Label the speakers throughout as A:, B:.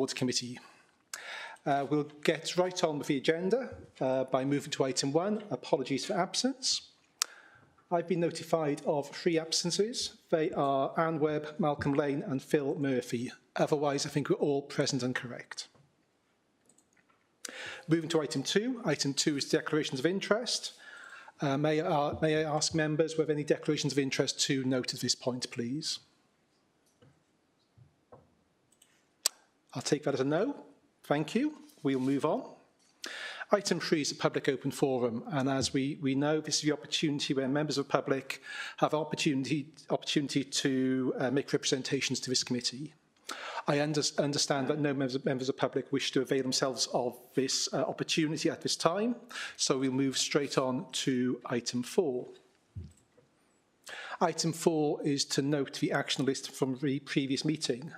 A: Audit Committee. We'll get right on with the agenda by moving to item 1, apologies for absence. I've been notified of 3 absences. They are Anne Webb, Malcolm Lane and Phil Murphy. Otherwise, I think we're all present and correct. Moving to item 2. Item 2 is declarations of interest. May I ask members whether any declarations of interest to note at this point, please? I'll take that as a no. Thank you. We'll move on. Item 3 is a public open forum, and as we know, this is the opportunity where members of the public have opportunity to make representations to this committee. I understand that no members of the public wish to avail themselves of this opportunity at this time, so we'll move straight on to item 4. Item 4 is to note the action list from the previous meeting.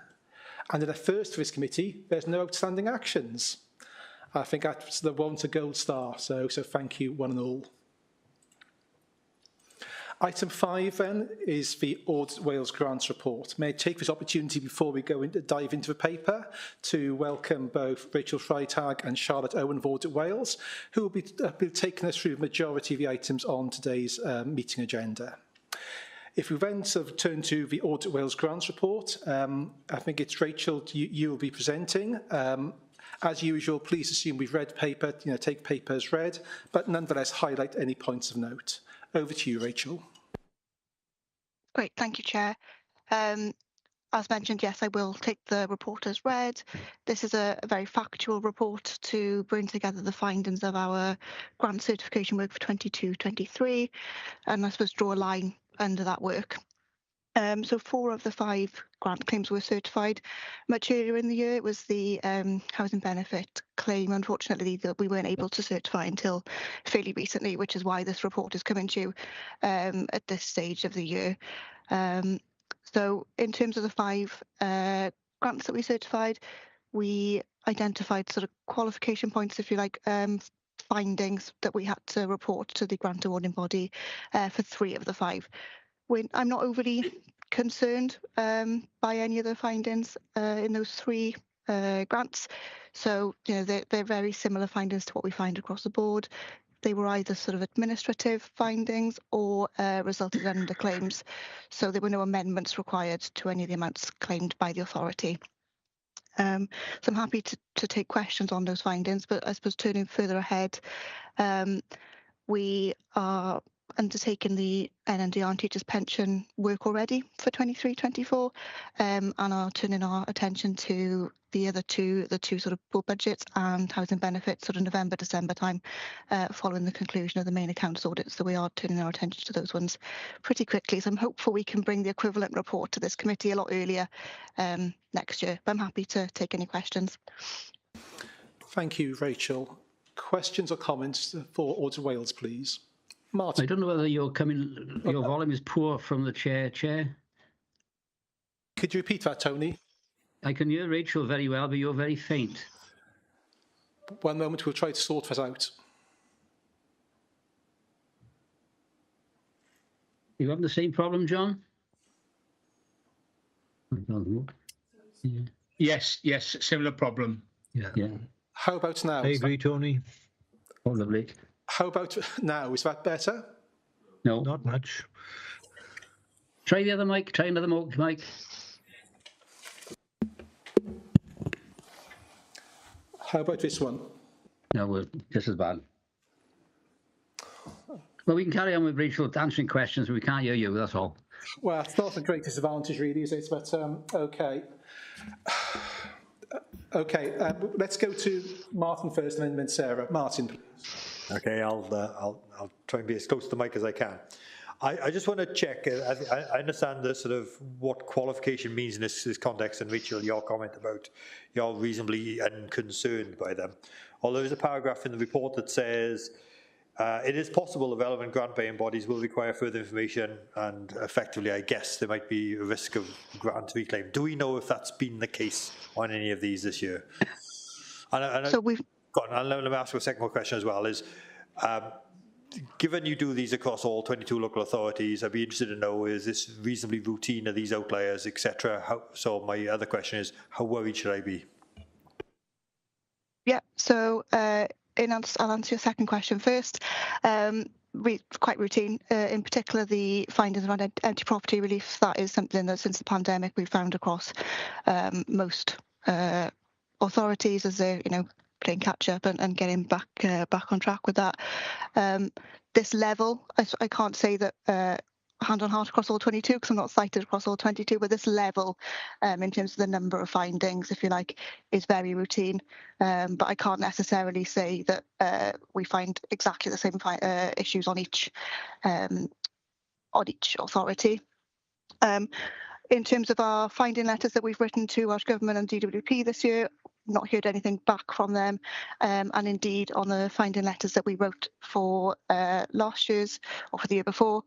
A: And at a first for this committee, there's no outstanding actions. I think that's the one to gold star, so thank you one and all. Item 5 then is the Audit Wales Grants Report. May I take this opportunity before we dive into the paper to welcome both Rachel Freitag and Charlotte Owen of Audit Wales, who will be taking us through the majority of the items on today's meeting agenda. If we then sort of turn to the Audit Wales Grants Report, I think it's Rachel, you will be presenting. As usual, please assume we've read paper, take paper as read, but nonetheless highlight any points of note. Over to you, Rachel.
B: Great, thank you, Chair. As mentioned, yes, I will take the report as read. This is a very factual report to bring together the findings of our grant certification work for 22-23, and I suppose draw a line under that work. So 4 of the 5 grant claims were certified much earlier in the year. It was the housing benefit claim, unfortunately, that we weren't able to certify until fairly recently, which is why this report is coming to at this stage of the year. So in terms of the 5 grants that we certified, we identified sort of qualification points, if you like, findings that we had to report to the grant awarding body for 3 of the 5. I'm not overly concerned by any of the findings in those 3 grants. So, they're very similar findings to what we find across the board. They were either sort of administrative findings or resulted under claims. So there were no amendments required to any of the amounts claimed by the authority. So I'm happy to take questions on those findings, but I suppose turning further ahead, we are undertaking the NNDR teachers pension work already for 23-24, and are turning our attention to the other two sort of full budgets and housing benefits sort of November, December time, following the conclusion of the main accounts audit. So we are turning our attention to those ones pretty quickly. So I'm hopeful we can bring the equivalent report to this committee a lot earlier next year. But I'm happy to take any questions.
A: Thank you, Rachel. Questions or comments for Audit Wales, please? Martin.
C: I don't know whether your volume is poor from the chair.
A: Could you repeat that, Tony?
C: I can hear Rachel very well, but you're very faint.
A: One moment, we'll try to sort that out.
C: You having the same problem, John?
D: Yeah. Yes, similar problem.
C: Yeah.
A: How about now?
E: I agree, Tony.
C: Probably.
A: How about now? Is that better?
C: No.
E: Not much.
C: Try the other mic. Try another mic.
A: How about this one?
C: No, well, just as bad. Well, we can carry on with Rachel answering questions, but we can't hear you, that's all.
A: Well, it's not the greatest advantage, really, is it? But, OK. OK, let's go to Martin first and then Sarah. Martin, please.
F: OK, I'll try and be as close to the mic as I can. I just want to check. I understand the sort of what qualification means in this context, and Rachel, your comment about you're reasonably unconcerned by them. Although there's a paragraph in the report that says it is possible the relevant grant-paying bodies will require further information, and effectively, I guess, there might be a risk of grant reclaim. Do we know if that's been the case on any of these this year?
B: So we've.
F: Let me ask you a second question as well. Is given you do these across all 22 local authorities, I'd be interested to know, is this reasonably routine? Are these outliers, etc.? So my other question is, how worried should I be?
B: Yeah, so I'll answer your second question first. Quite routine, in particular the findings around empty property relief. That is something that since the pandemic we've found across most authorities as they're playing catch up and getting back on track with that. This level, I can't say that hand on heart across all 22 because I'm not cited across all 22, but this level in terms of the number of findings, if you like, is very routine. But I can't necessarily say that we find exactly the same issues on each authority. In terms of our finding letters that we've written to Welsh Government and DWP this year, not heard anything back from them. And indeed, on the finding letters that we wrote for last year's or for the year before,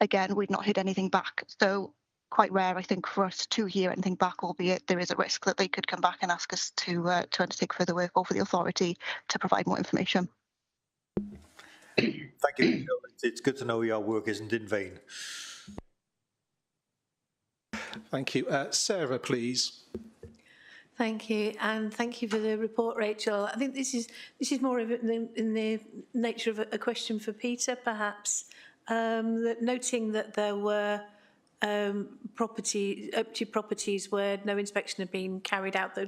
B: again, we'd not heard anything back. So quite rare, I think, for us to hear anything back, albeit there is a risk that they could come back and ask us to undertake further work or for the authority to provide more information.
F: Thank you. It's good to know your work isn't in vain.
A: Thank you. Sarah, please.
E: Thank you, and thank you for the report, Rachel. I think this is more of in the nature of a question for Peter, perhaps. Noting that there were empty properties where no inspection had been carried out,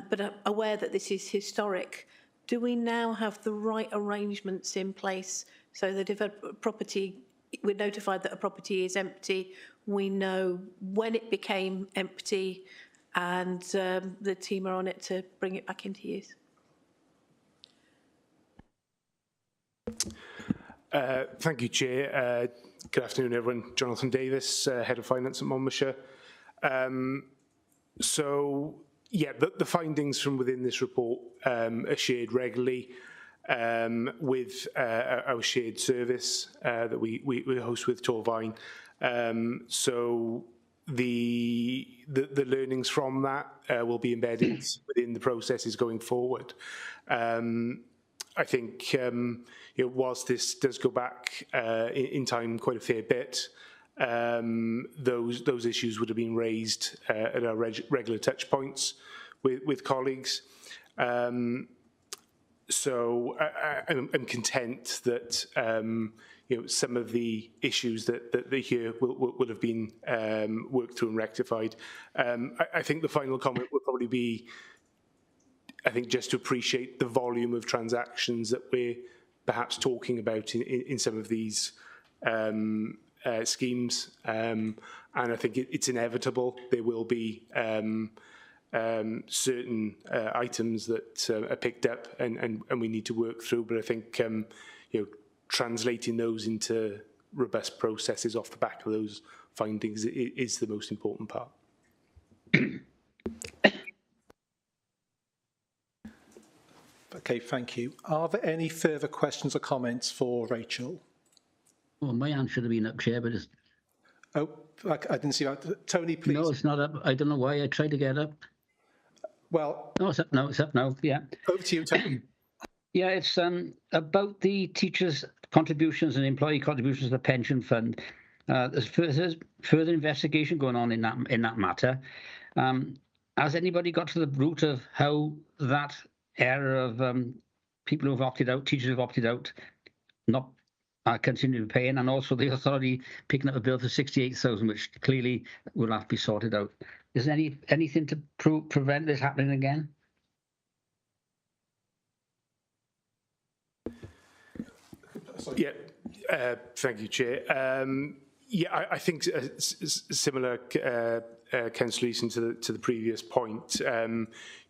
E: but aware that this is historic. Do we now have the right arrangements in place so that if a property, we're notified that a property is empty, we know when it became empty and the team are on it to bring it back into use?
G: Thank you, Chair. Good afternoon, everyone. Jonathan Davis, Head of Finance at Monmouthshire. So, yeah, the findings from within this report are shared regularly with our shared service that we host with Torvine. So the learnings from that will be embedded within the processes going forward. I think whilst this does go back in time quite a fair bit, those issues would have been raised at our regular touch points with colleagues. So I'm content that some of the issues that they hear will have been worked through and rectified. I think the final comment would probably be, I think, just to appreciate the volume of transactions that we're perhaps talking about in some of these schemes. And I think it's inevitable there will be certain items that are picked up and we need to work through. But I think translating those into robust processes off the back of those findings is the most important part.
A: Okay, thank you. Are there any further questions or comments for Rachel?
C: Well, my hand should have been up, Chair, but it's...
A: Oh, I didn't see that. Tony, please.
C: No, it's not up. I don't know why. I tried to get up.
A: Well...
C: No, it's up now. It's up now, yeah.
A: Over to you, Tony.
C: Yeah, it's about the teachers' contributions and employee contributions to the pension fund. There's further investigation going on in that matter. Has anybody got to the root of how that area of people who've opted out, teachers who've opted out, not continue paying, and also the authority picking up a bill for 68,000, which clearly will have to be sorted out? Is there anything to prevent this happening again?
G: Yeah, thank you, Chair. Yeah, I think similar, Councillor Easton, to the previous point.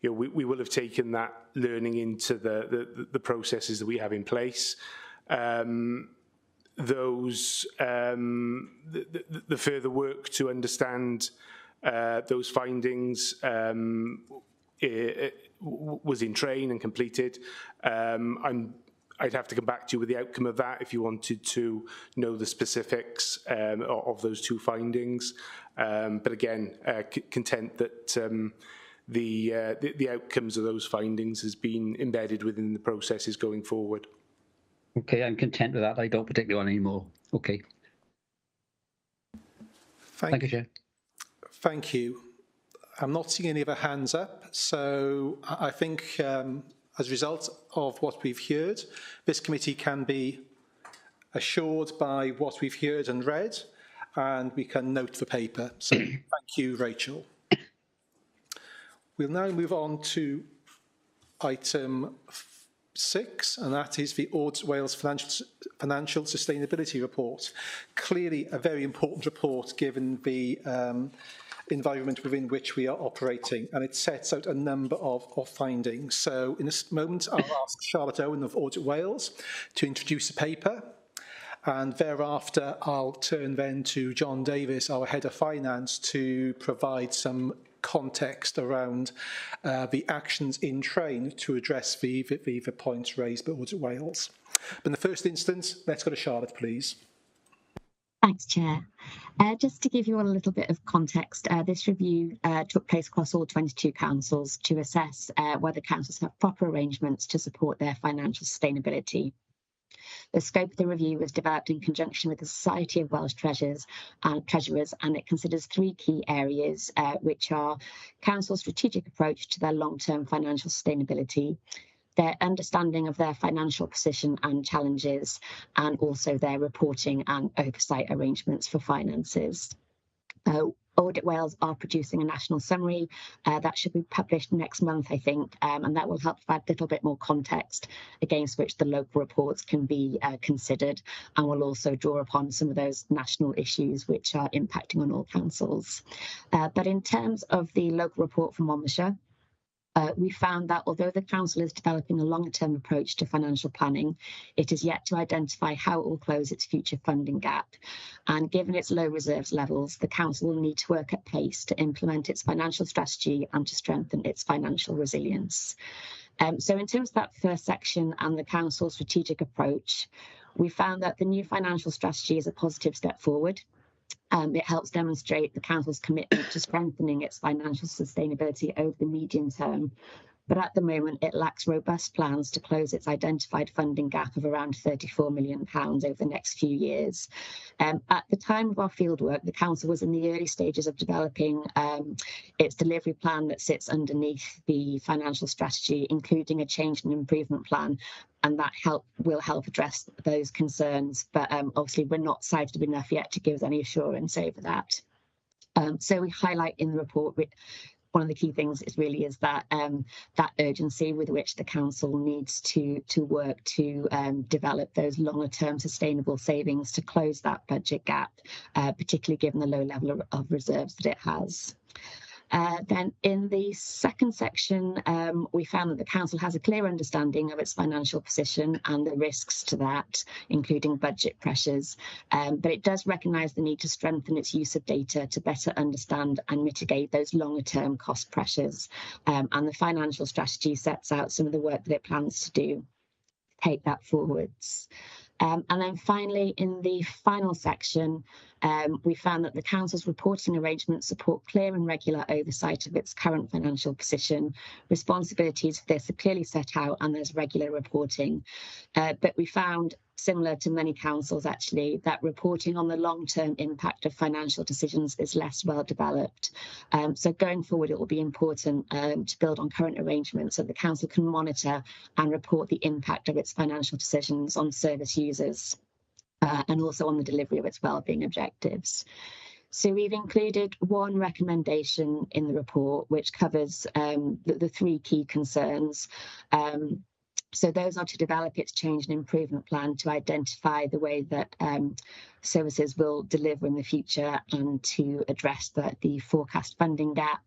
G: We will have taken that learning into the processes that we have in place. The further work to understand those findings was in train and completed. I'd have to come back to you with the outcome of that if you wanted to know the specifics of those two findings. But again, content that the outcomes of those findings has been embedded within the processes going forward.
C: Okay, I'm content with that. I don't particularly want any more. Okay. Thank you, Chair.
A: Thank you. I'm not seeing any other hands up, so I think As a result of what we've heard, this committee can be assured by what we've heard and read, and we can note the paper. So thank you, Rachel. We'll now move on to item 6, and that is the Audit Wales Financial Sustainability Report. Clearly a very important report given the environment within which we are operating, and it sets out a number of findings. So in this moment, I'll ask Charlotte Owen of Audit Wales to introduce the paper, and thereafter I'll turn then to John Davis, our Head of Finance, to provide some context around the actions in train to address the points raised by Audit Wales. But in the first instance, let's go to Charlotte, please.
H: Thanks, Chair. Just to give you all a little bit of context, this review took place across all 22 councils to assess whether councils have proper arrangements to support their financial sustainability. The scope of the review was developed in conjunction with the Society of Welsh Treasurers, and it considers 3 key areas, which are council's strategic approach to their long-term financial sustainability, their understanding of their financial position and challenges, and also their reporting and oversight arrangements for finances. Audit Wales are producing a national summary that should be published next month, I think, and that will help provide a little bit more context against which the local reports can be considered, and will also draw upon some of those national issues which are impacting on all councils. But in terms of the local report from Monmouthshire, we found that although the council is developing a longer-term approach to financial planning, it is yet to identify how it will close its future funding gap. And given its low reserves levels, the council will need to work at pace to implement its financial strategy and to strengthen its financial resilience. So in terms of that first section and the council's strategic approach, we found that the new financial strategy is a positive step forward. It helps demonstrate the council's commitment to strengthening its financial sustainability over the medium term, but at the moment it lacks robust plans to close its identified funding gap of around £34 million over the next few years. At the time of our fieldwork, the council was in the early stages of developing its delivery plan that sits underneath the financial strategy, including a change and improvement plan, and that will help address those concerns. But obviously we're not cited enough yet to give us any assurance over that. So we highlight in the report, one of the key things is that that urgency with which the council needs to work to develop those longer term sustainable savings to close that budget gap, particularly given the low level of reserves that it has. Then in the second section, we found that the council has a clear understanding of its financial position and the risks to that, including budget pressures, but it does recognise the need to strengthen its use of data to better understand and mitigate those longer term cost pressures. And the financial strategy sets out some of the work that it plans to do to take that forwards. And then finally, in the final section, we found that the council's reporting arrangements support clear and regular oversight of its current financial position. Responsibilities for this are clearly set out and there's regular reporting. But we found, similar to many councils actually, that reporting on the long-term impact of financial decisions is less well developed. So going forward, it will be important to build on current arrangements so the council can monitor and report the impact of its financial decisions on service users and also on the delivery of its wellbeing objectives. So we've included one recommendation in the report which covers the 3 key concerns. So those are to develop its change and improvement plan to identify the way that services will deliver in the future and to address the forecast funding gap,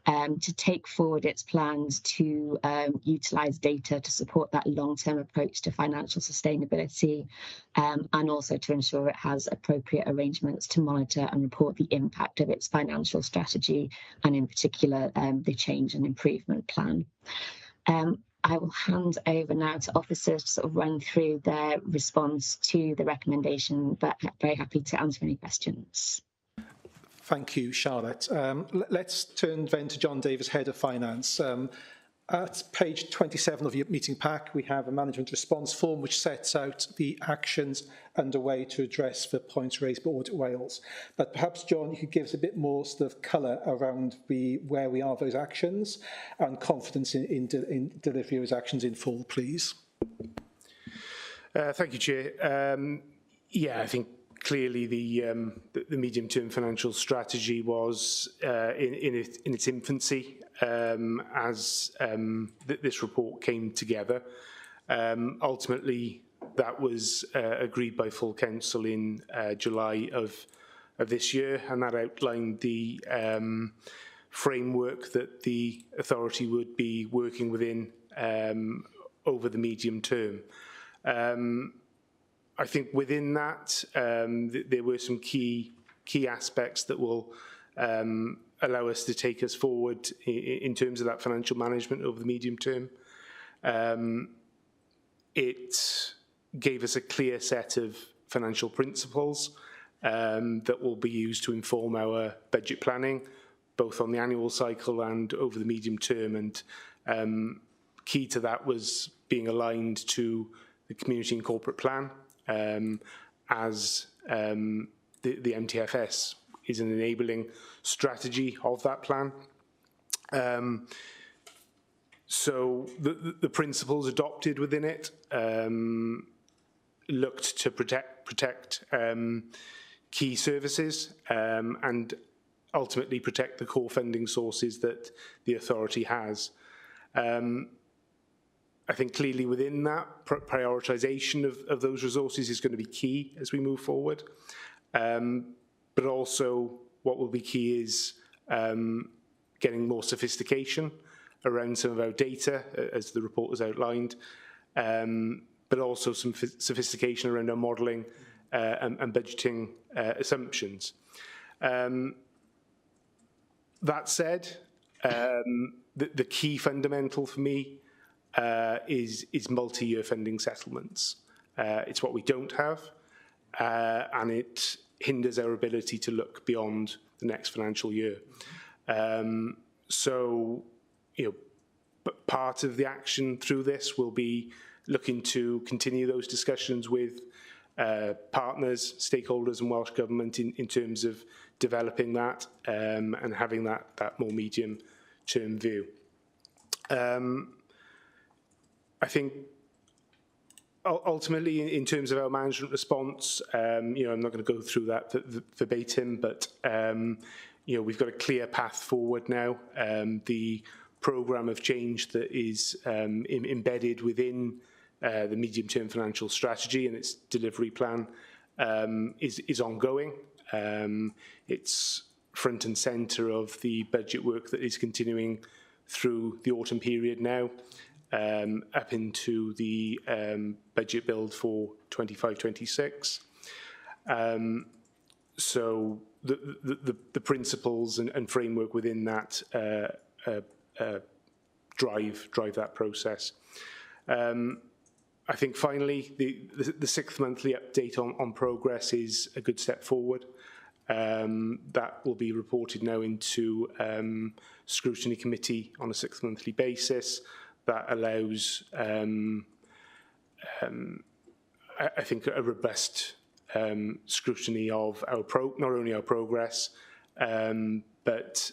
H: to take forward its plans to utilise data to support that long-term approach to financial sustainability, and also to ensure it has appropriate arrangements to monitor and report the impact of its financial strategy, and in particular the change and improvement plan. I will hand over now to officers to sort of run through their response to the recommendation, but very happy to answer any questions.
A: Thank you, Charlotte. Let's turn then to John Davis, Head of Finance. At page 27 of your meeting pack, we have a management response form which sets out the actions underway to address the points raised by Audit Wales. But perhaps, John, you could give us a bit more sort of colour around where we are with those actions and confidence in delivery of those actions in full, please.
G: Thank you, Chair. Yeah, I think clearly the medium-term financial strategy was in its infancy as this report came together. Ultimately, that was agreed by full council in July of this year, and that outlined the framework that the authority would be working within over the medium term. I think within that, there were some key aspects that will allow us to take us forward in terms of that financial management over the medium term. It gave us a clear set of financial principles that will be used to inform our budget planning, both on the annual cycle and over the medium term. And key to that was being aligned to the community and corporate plan, as the MTFS is an enabling strategy of that plan. So the principles adopted within it looked to protect key services and ultimately protect the core funding sources that the authority has. I think clearly within that, prioritisation of those resources is going to be key as we move forward. But also what will be key is getting more sophistication around some of our data, as the report has outlined, but also some sophistication around our modelling and budgeting assumptions. That said, the key fundamental for me is multi-year funding settlements. It's what we don't have, and it hinders our ability to look beyond the next financial year. So, but part of the action through this will be looking to continue those discussions with partners, stakeholders and Welsh Government in terms of developing that and having that more medium-term view. I think ultimately, in terms of our management response, I'm not going to go through that verbatim, but we've got a clear path forward now. The programme of change that is embedded within the medium-term financial strategy and its delivery plan is ongoing. It's front and centre of the budget work that is continuing through the autumn period now, up into the budget build for 25-26. So the principles and framework within that drive that process. I think finally the sixth monthly update on progress is a good step forward. That will be reported now into scrutiny committee on a 6 monthly basis. That allows, I think, a robust scrutiny of not only our progress, but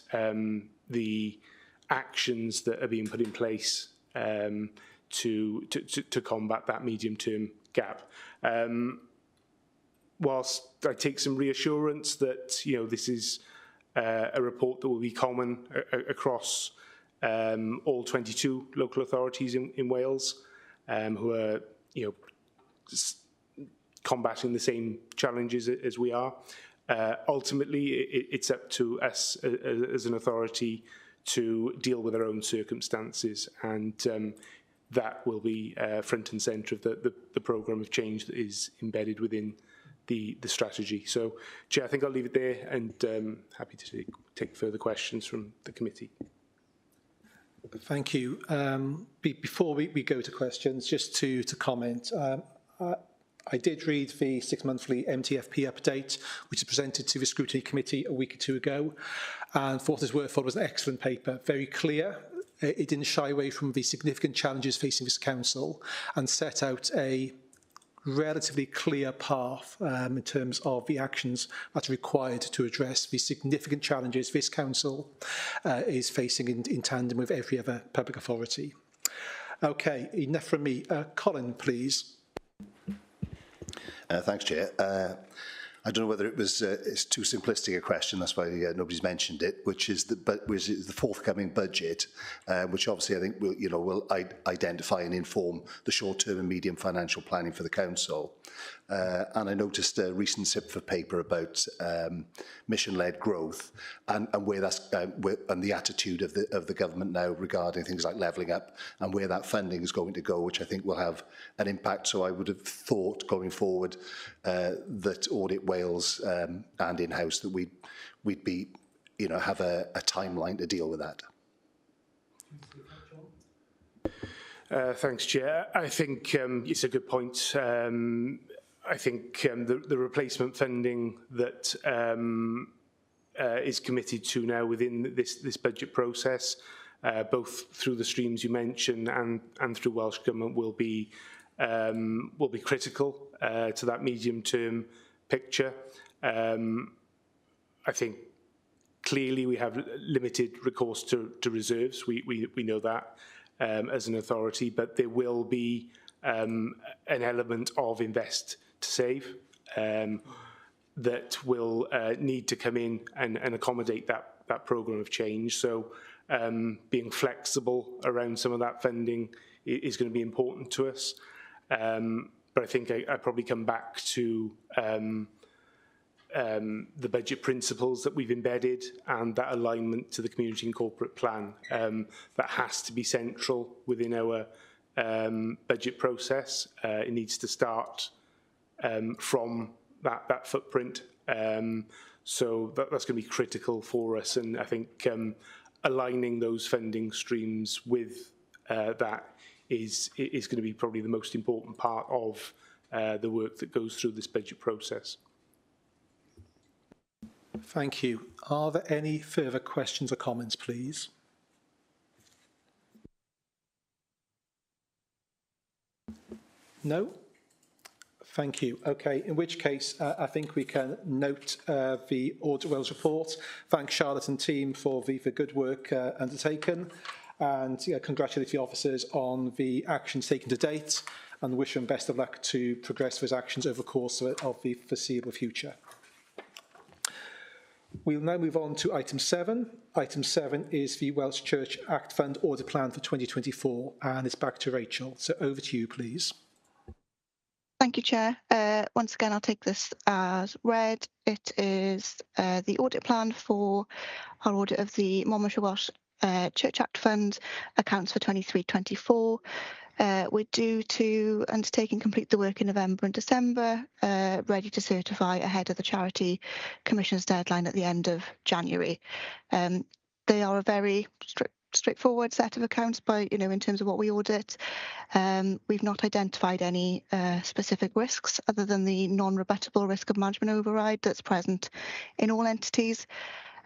G: the actions that are being put in place to combat that medium-term gap. Whilst I take some reassurance that this is a report that will be common across all 22 local authorities in Wales, who are combating the same challenges as we are. Ultimately, it's up to us as an authority to deal with our own circumstances, and that will be front and centre of the programme of change that is embedded within the strategy. So, Chair, I think I'll leave it there, and happy to take further questions from the committee.
A: Thank you. Before we go to questions, just to comment, I did read the 6 monthly MTFP update, which was presented to the Scrutiny Committee a week or two ago, and for what it's worth, thought it was an excellent paper, very clear, it didn't shy away from the significant challenges facing this council and set out a relatively clear path in terms of the actions that are required to address the significant challenges this council is facing in tandem with every other public authority. Okay, enough from me. Colin, please.
I: Thanks, Chair. I don't know whether it was it's too simplistic a question. That's why nobody's mentioned it. Which is the forthcoming budget, which obviously I think will identify and inform the short-term and medium financial planning for the council. And I noticed a recent SIPFA paper about mission-led growth and where that's and the attitude of the government now regarding things like levelling up and where that funding is going to go, which I think will have an impact. So I would have thought going forward that Audit Wales and in-house that we'd be have a timeline to deal with that.
G: Thanks, Chair. I think it's a good point. I think the replacement funding that is committed to now within this budget process, both through the streams you mentioned and through Welsh Government, will be critical to that medium-term picture. I think clearly we have limited recourse to reserves. We know that as an authority, but there will be an element of invest to save that will need to come in and accommodate that programme of change. So being flexible around some of that funding is going to be important to us. But I think I'd probably come back to the budget principles that we've embedded and that alignment to the community and corporate plan. That has to be central within our budget process. It needs to start from that footprint. So that's going to be critical for us. And I think aligning those funding streams with that is going to be probably the most important part of the work that goes through this budget process.
A: Thank you. Are there any further questions or comments, please? No? Thank you. Okay, in which case, I think we can note the Audit Wales report. Thank Charlotte and team for the good work undertaken, and congratulate the officers on the actions taken to date, and wish them best of luck to progress those actions over the course of the foreseeable future. We'll now move on to item 7. Item 7 is the Welsh Church Act Fund Audit Plan for 2024, and it's back to Rachel. So over to you, please.
B: Thank you, Chair. Once again, I'll take this as read. It is the audit plan for our audit of the Monmouthshire Welsh Church Act Fund accounts for 23-24. We're due to undertake and complete the work in November and December, ready to certify ahead of the Charity Commission's deadline at the end of January. They are a very straightforward set of accounts in terms of what we audit. We've not identified any specific risks other than the non-rebuttable risk of management override that's present in all entities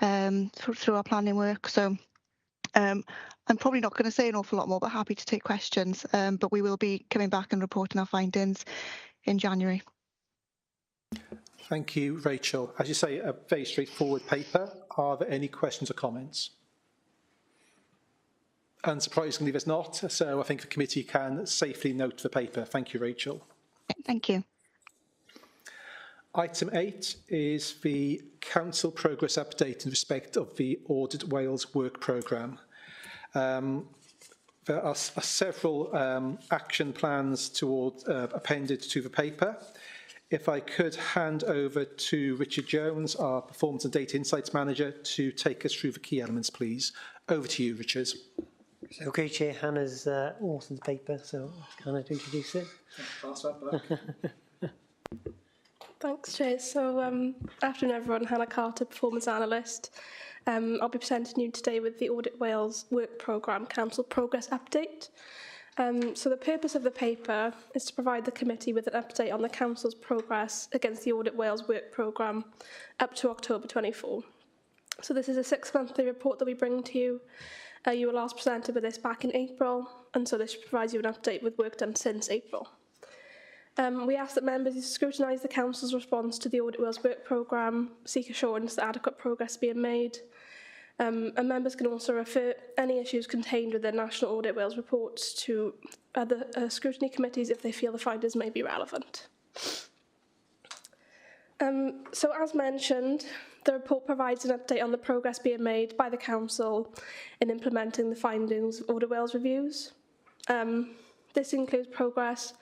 B: through our planning work. So I'm probably not going to say an awful lot more, but happy to take questions. But we will be coming back and reporting our findings in January.
A: Thank you, Rachel. As you say, a very straightforward paper. Are there any questions or comments? Unsurprisingly, there's not. So I think the committee can safely note the paper. Thank you, Rachel.
B: Thank you.
A: Item 8 is the Council Progress Update in respect of the Audit Wales work programme. There are several action plans appended to the paper. If I could hand over to Richard Jones, our Performance and Data Insights Manager, to take us through the key elements, please. Over to you, Richard.
J: Okay, Chair, Hannah's authored the paper, so can I introduce it?
K: Thanks, Chair. So, afternoon everyone, Hannah Carter, Performance Analyst. I'll be presenting you today with the Audit Wales Work Programme Council Progress Update. So the purpose of the paper is to provide the committee with an update on the Council's progress against the Audit Wales Work Programme up to October 24. So this is a 6-monthly report that we bring to you, You were last presented with this back in April, and so this provides you an update with work done since April. We ask that members scrutinise the Council's response to the Audit Wales work programme, seek assurance that adequate progress is being made, and members can also refer any issues contained within National Audit Wales reports to other scrutiny committees if they feel the findings may be relevant. So as mentioned, the report provides an update on the progress being made by the Council in implementing the findings of Audit Wales reviews. This includes progress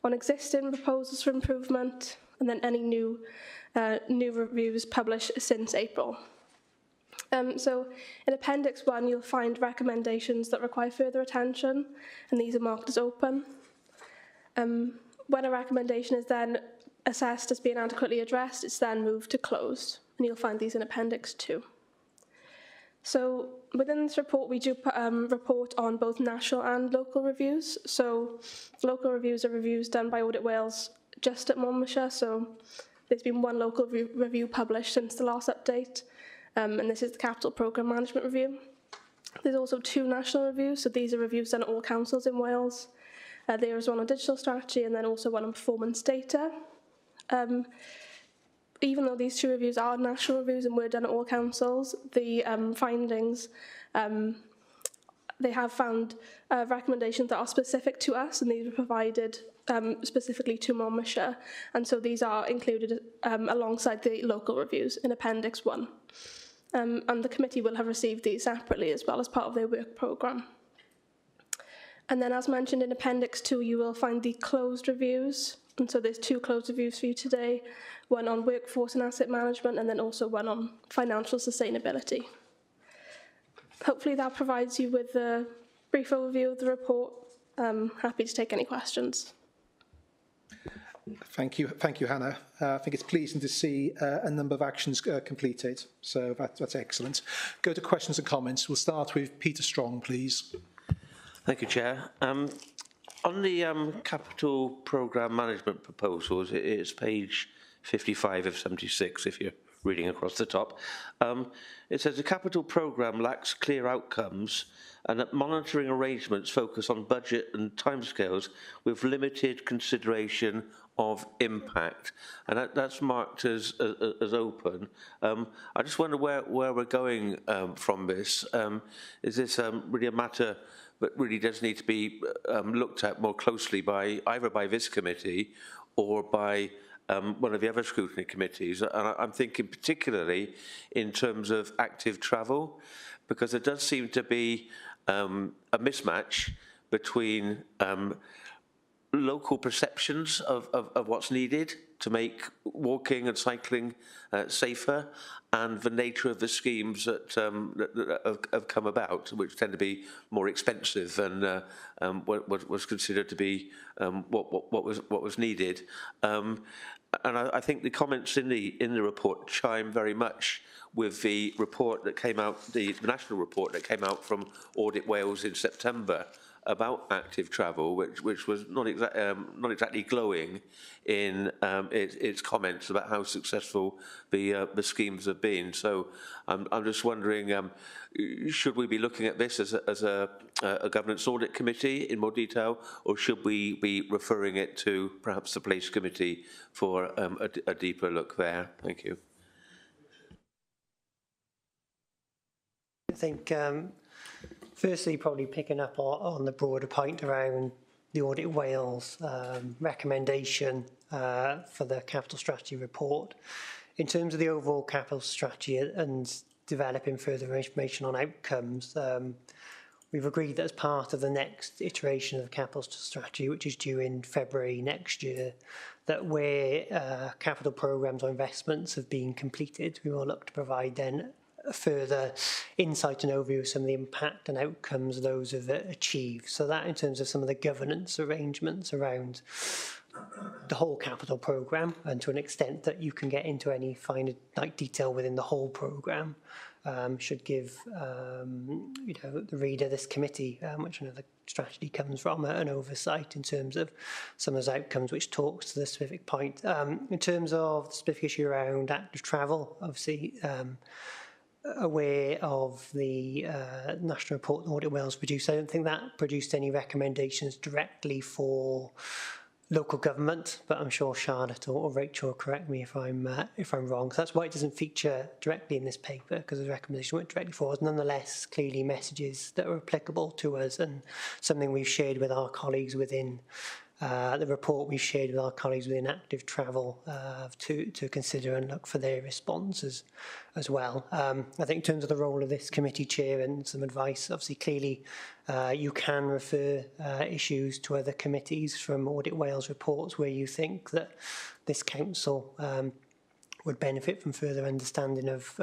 K: on existing proposals for improvement and then any new reviews published since April. So in Appendix 1, you'll find recommendations that require further attention, and these are marked as open. When a recommendation is then assessed as being adequately addressed, it's then moved to closed, and you'll find these in Appendix 2. So within this report, we do report on both national and local reviews. So local reviews are reviews done by Audit Wales just at Monmouthshire, so there's been one local review published since the last update, and this is the Capital Programme Management Review. There's also 2 national reviews, so these are reviews done at all councils in Wales. There is one on digital strategy and then also one on performance data. Even though these 2 reviews are national reviews and were done at all councils, the findings, they have found recommendations that are specific to us, and these were provided specifically to Monmouthshire, and so these are included alongside the local reviews in Appendix 1. And the committee will have received these separately as well as part of their work programme. And then, as mentioned in Appendix 2, you will find the closed reviews. And so there's 2 closed reviews for you today, one on workforce and asset management, and then also one on financial sustainability. Hopefully that provides you with a brief overview of the report. Happy to take any questions.
A: Thank you, Hannah. I think it's pleasing to see a number of actions completed, so that's excellent. Go to questions and comments. We'll start with Peter Strong, please.
L: Thank you, Chair. On the capital programme management proposals, it's page 55 of 76, if you're reading across the top. It says the capital programme lacks clear outcomes and that monitoring arrangements focus on budget and timescales with limited consideration of impact. And that's marked as open. I just wonder where we're going from this. Is this really a matter that really does need to be looked at more closely by either by this committee or by one of the other scrutiny committees? And I'm thinking particularly in terms of active travel, because there does seem to be a mismatch between local perceptions of what's needed to make walking and cycling safer, and the nature of the schemes that have come about, which tend to be more expensive than what was considered to be what was needed. And I think the comments in the report chime very much with the report that came out, the national report that came out from Audit Wales in September about active travel, which was not exactly glowing in its comments about how successful the schemes have been. So I'm just wondering, should we be looking at this as a governance audit committee in more detail, or should we be referring it to perhaps the Place Committee for a deeper look there? Thank you.
J: I think firstly, probably picking up on the broader point around the Audit Wales recommendation for the capital strategy report. In terms of the overall capital strategy and developing further information on outcomes, we've agreed that as part of the next iteration of the capital strategy, which is due in February next year, that where capital programmes or investments have been completed, we will look to provide then further insight and overview of some of the impact and outcomes those have achieved. So that in terms of some of the governance arrangements around the whole capital programme, and to an extent that you can get into any finer detail within the whole programme, should give the reader, this committee, which I know the strategy comes from, an oversight in terms of some of those outcomes, which talks to the specific point. In terms of the specific issue around active travel, obviously aware of the national report that Audit Wales produced. I don't think that produced any recommendations directly for local government, but I'm sure Charlotte or Rachel will correct me if I'm wrong. So that's why it doesn't feature directly in this paper, because the recommendation went directly for us. Nonetheless, clearly messages that are applicable to us and something we've shared with our colleagues within the report we've shared with our colleagues within active travel to consider and look for their responses as well. I think in terms of the role of this committee chair and some advice, obviously clearly you can refer issues to other committees from Audit Wales reports where you think that this council would benefit from further understanding of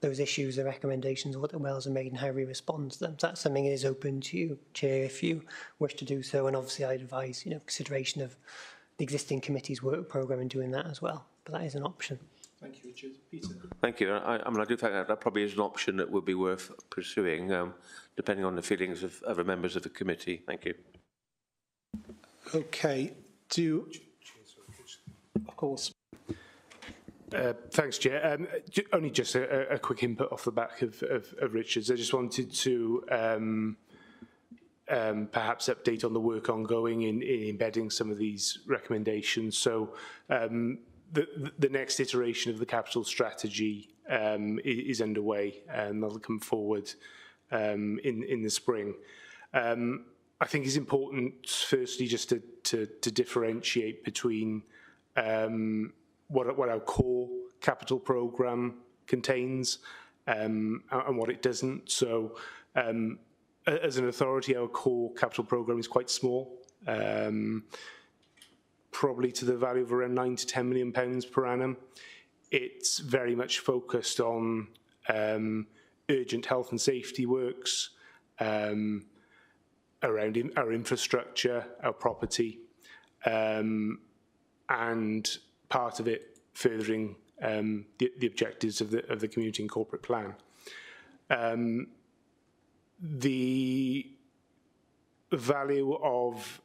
J: those issues, the recommendations Audit Wales have made and how we respond to them. So that's something that is open to you, Chair, if you wish to do so. And obviously I'd advise, consideration of the existing committee's work programme and doing that as well. But that is an option.
A: Thank you, Richard. Peter.
L: Thank you. I mean, I do think that probably is an option that would be worth pursuing, depending on the feelings of other members of the committee. Thank you.
A: Okay. Of course.
G: Thanks, Chair. Only just a quick input off the back of Richard's. I just wanted to perhaps update on the work ongoing in embedding some of these recommendations. So the next iteration of the capital strategy is underway, and that'll come forward in the spring. I think it's important, firstly, just to differentiate between what our core capital programme contains and what it doesn't. So as an authority, our core capital programme is quite small, probably to the value of around £9 to £10 million per annum. It's very much focused on urgent health and safety works, around our infrastructure, our property, and part of it furthering the objectives of the community and corporate plan. The value of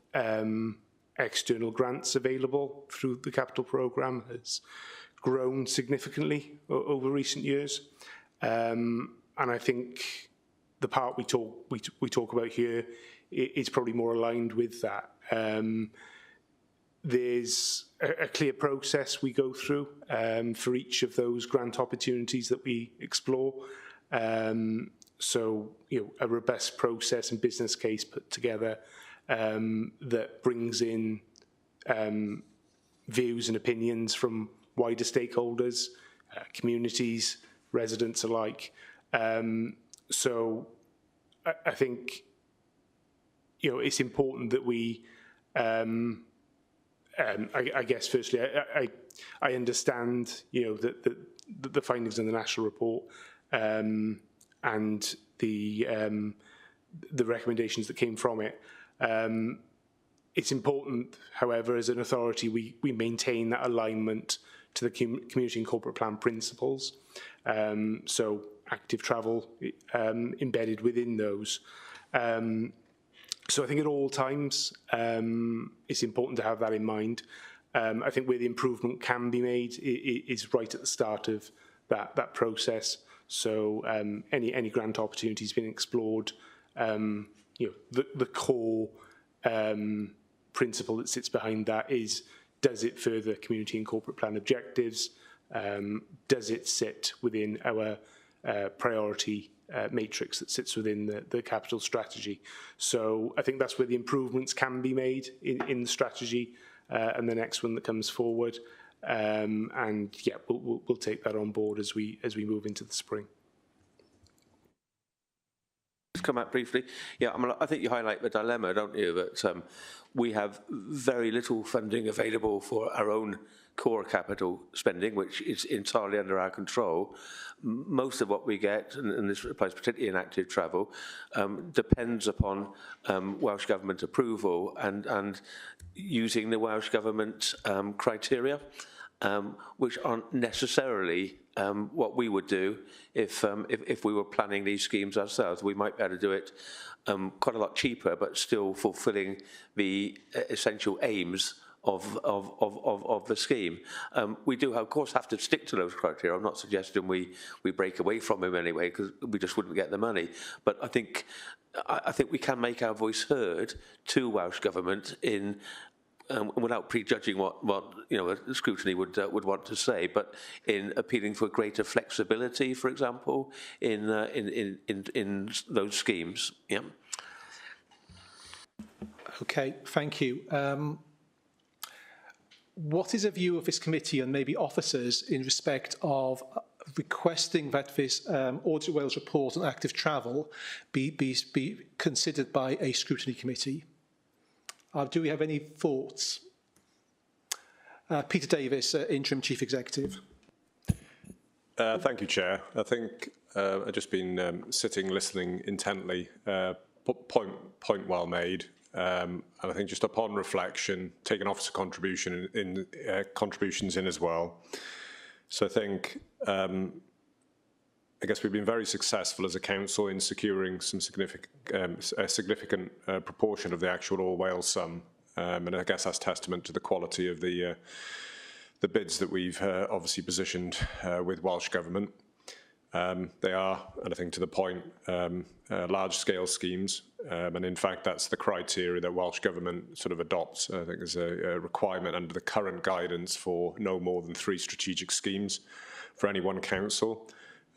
G: external grants available through the capital programme has grown significantly over recent years, and I think the part we talk about here is probably more aligned with that. There's a clear process we go through for each of those grant opportunities that we explore. So, a robust process and business case put together that brings in views and opinions from wider stakeholders, communities, residents alike. So, I think, it's important that we. I guess firstly, I understand, that the findings in the national report and the recommendations that came from it. It's important, however, as an authority, we maintain that alignment to the community and corporate plan principles. So active travel embedded within those. So I think at all times, it's important to have that in mind. I think where the improvement can be made is right at the start of that process. So any grant opportunities being explored, the core principle that sits behind that is, does it further community and corporate plan objectives? Does it sit within our priority matrix that sits within the capital strategy? So I think that's where the improvements can be made in the strategy and the next one that comes forward. And yeah, we'll take that on board as we move into the spring.
L: Just come back briefly. Yeah, I mean, I think you highlight the dilemma, don't you, that we have very little funding available for our own core capital spending, which is entirely under our control. Most of what we get, and this applies particularly in active travel, depends upon Welsh Government approval and using the Welsh Government criteria, which aren't necessarily what we would do if we were planning these schemes ourselves. We might be able to do it quite a lot cheaper, but still fulfilling the essential aims of the scheme. We do, of course, have to stick to those criteria. I'm not suggesting we break away from them anyway, because we just wouldn't get the money. But I think we can make our voice heard to Welsh Government in without prejudging what the scrutiny would want to say, but in appealing for greater flexibility, for example, in those schemes. Yeah.
A: Okay, thank you. What is a view of this committee and maybe officers in respect of requesting that this Audit Wales report on active travel be considered by a scrutiny committee? Do we have any thoughts? Peter Davis, Interim Chief Executive.
M: Thank you, Chair. I think I've just been sitting, listening intently. Point well made. And I think just upon reflection, taking officer contributions in as well. So I think, I guess we've been very successful as a council in securing some a significant proportion of the actual All Wales sum. And I guess that's testament to the quality of the bids that we've obviously positioned with Welsh Government. They are, and I think to the point, large-scale schemes, and in fact that's the criteria that Welsh Government sort of adopts. I think there's a requirement under the current guidance for no more than 3 strategic schemes for any one council.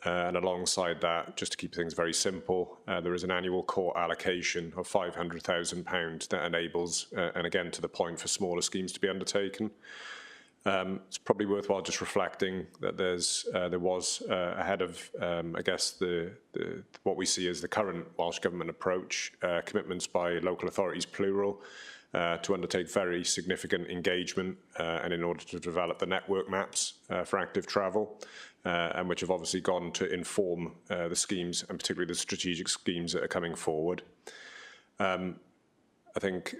M: And alongside that, just to keep things very simple, there is an annual core allocation of £500,000 that enables, and again to the point, for smaller schemes to be undertaken. It's probably worthwhile just reflecting that there was ahead of, I guess, what we see as the current Welsh Government approach, commitments by local authorities, plural, to undertake very significant engagement and in order to develop the network maps for active travel, and which have obviously gone to inform the schemes, and particularly the strategic schemes that are coming forward. I think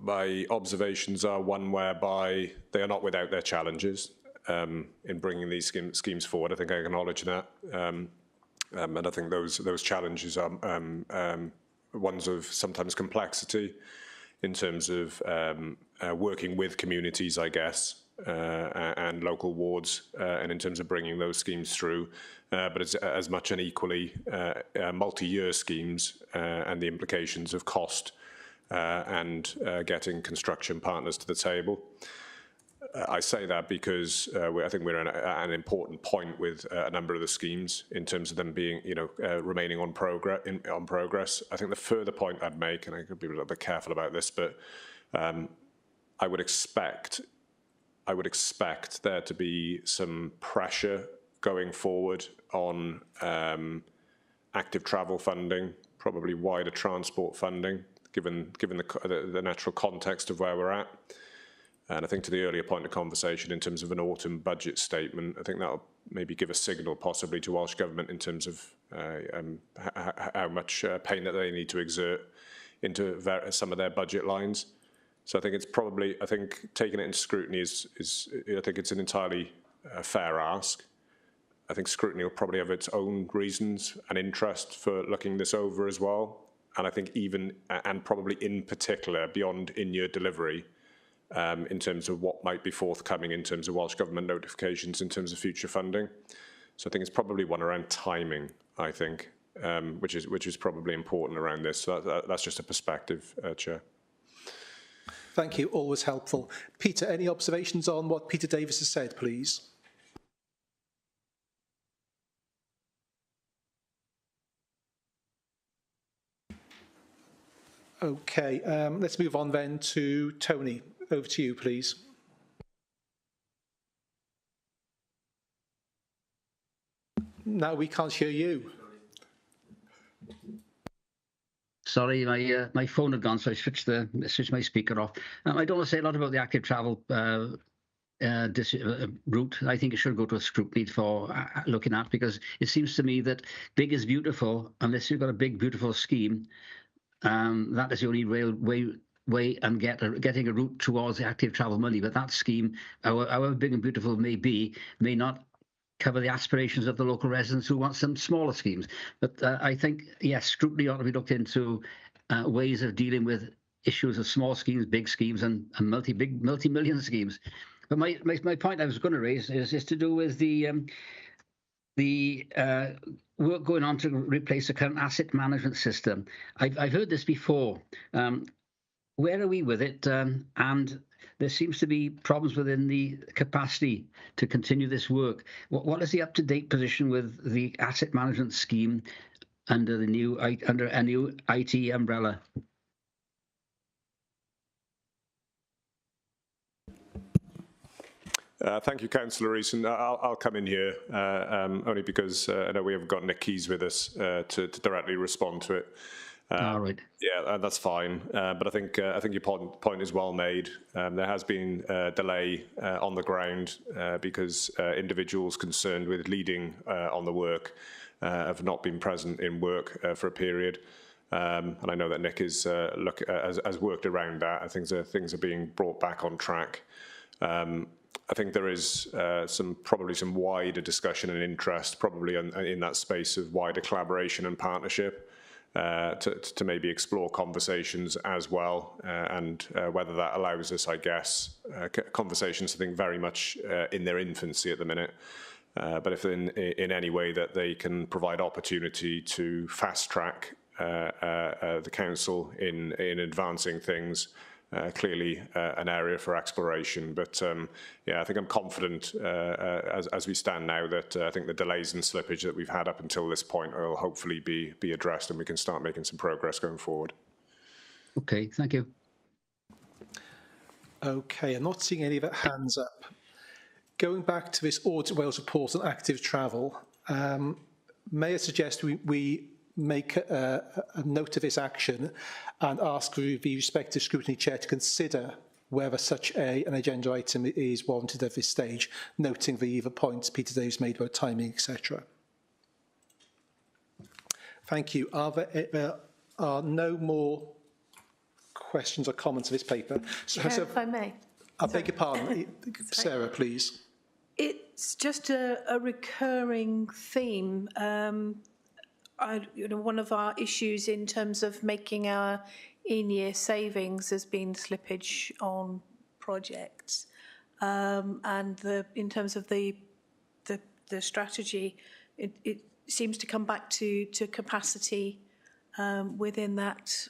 M: my observations are one whereby they are not without their challenges in bringing these schemes forward. I think I acknowledge that, and I think those challenges are ones of sometimes complexity in terms of working with communities, I guess, and local wards, and in terms of bringing those schemes through, but it's as much and equally multi-year schemes and the implications of cost and getting construction partners to the table. I say that because I think we're at an important point with a number of the schemes in terms of them being, remaining on progress. I think the further point I'd make, and I could be a little bit careful about this, but I would expect there to be some pressure going forward on active travel funding, probably wider transport funding, given the natural context of where we're at. And I think to the earlier point of conversation in terms of an autumn budget statement, I think that'll maybe give a signal possibly to Welsh Government in terms of how much pain that they need to exert into some of their budget lines. So I think it's probably, taking it into scrutiny is I think it's an entirely fair ask. I think scrutiny will probably have its own reasons and interest for looking this over as well. And I think even, and probably in particular, beyond in-year delivery, in terms of what might be forthcoming in terms of Welsh Government notifications in terms of future funding. So I think it's probably one around timing, I think, which is probably important around this. So that's just a perspective, Chair.
A: Thank you, always helpful. Peter, any observations on what Peter Davis has said, please? Okay, let's move on then to Tony. Over to you, please. No, we can't hear you.
C: Sorry, my phone had gone, so I switched my speaker off. I don't want to say a lot about the active travel route. I think it should go to a scrutiny for looking at, because it seems to me that big is beautiful unless you've got a big, beautiful scheme. That is the only way and getting a route towards the active travel money. But that scheme, however big and beautiful it may be, may not cover the aspirations of the local residents who want some smaller schemes. But I think, yes, scrutiny ought to be looked into ways of dealing with issues of small schemes, big schemes, and multi-million schemes. But my point I was going to raise is to do with the work going on to replace the current asset management system. I've heard this before. Where are we with it? And there seems to be problems within the capacity to continue this work. What is the up-to-date position with the asset management scheme under a new IT umbrella?
M: Thank you, Councillor Eason. I'll come in here only because I know we haven't got Nick Keys with us to directly respond to it.
C: All right.
M: Yeah, that's fine. But I think your point is well made. There has been a delay on the ground because individuals concerned with leading on the work have not been present in work for a period. And I know that Nick has worked around that. I think things are being brought back on track. I think there is probably some wider discussion and interest, probably in that space of wider collaboration and partnership, to maybe explore conversations as well, and whether that allows us, I guess, conversations I think very much in their infancy at the minute. But if in any way that they can provide opportunity to fast track the council in advancing things. Clearly an area for exploration, but yeah, I think I'm confident as we stand now that I think the delays and slippage that we've had up until this point will hopefully be addressed, and we can start making some progress going forward.
C: Okay, thank you.
A: Okay, I'm not seeing any of hands up. Going back to this Audit Wales report on active travel, may I suggest we make a note of this action and ask the respective scrutiny chair to consider whether such an agenda item is warranted at this stage, noting the points Peter Davies made about timing, etc. Thank you. There are no more questions or comments on this paper.
E: Chair, if I may.
A: I beg your pardon. Sarah, please.
E: It's just a recurring theme. One of our issues in terms of making our in-year savings has been slippage on projects, and in terms of the strategy, it seems to come back to capacity within that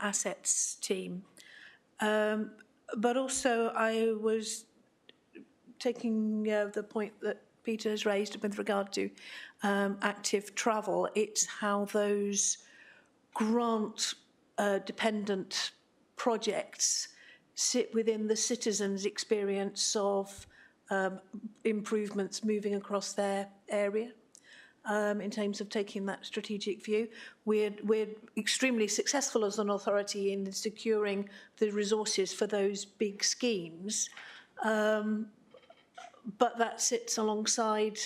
E: assets team. But also, I was taking the point that Peter has raised with regard to active travel. It's how those grant-dependent projects sit within the citizens' experience of improvements moving across their area. In terms of taking that strategic view, we're extremely successful as an authority in securing the resources for those big schemes. But that sits alongside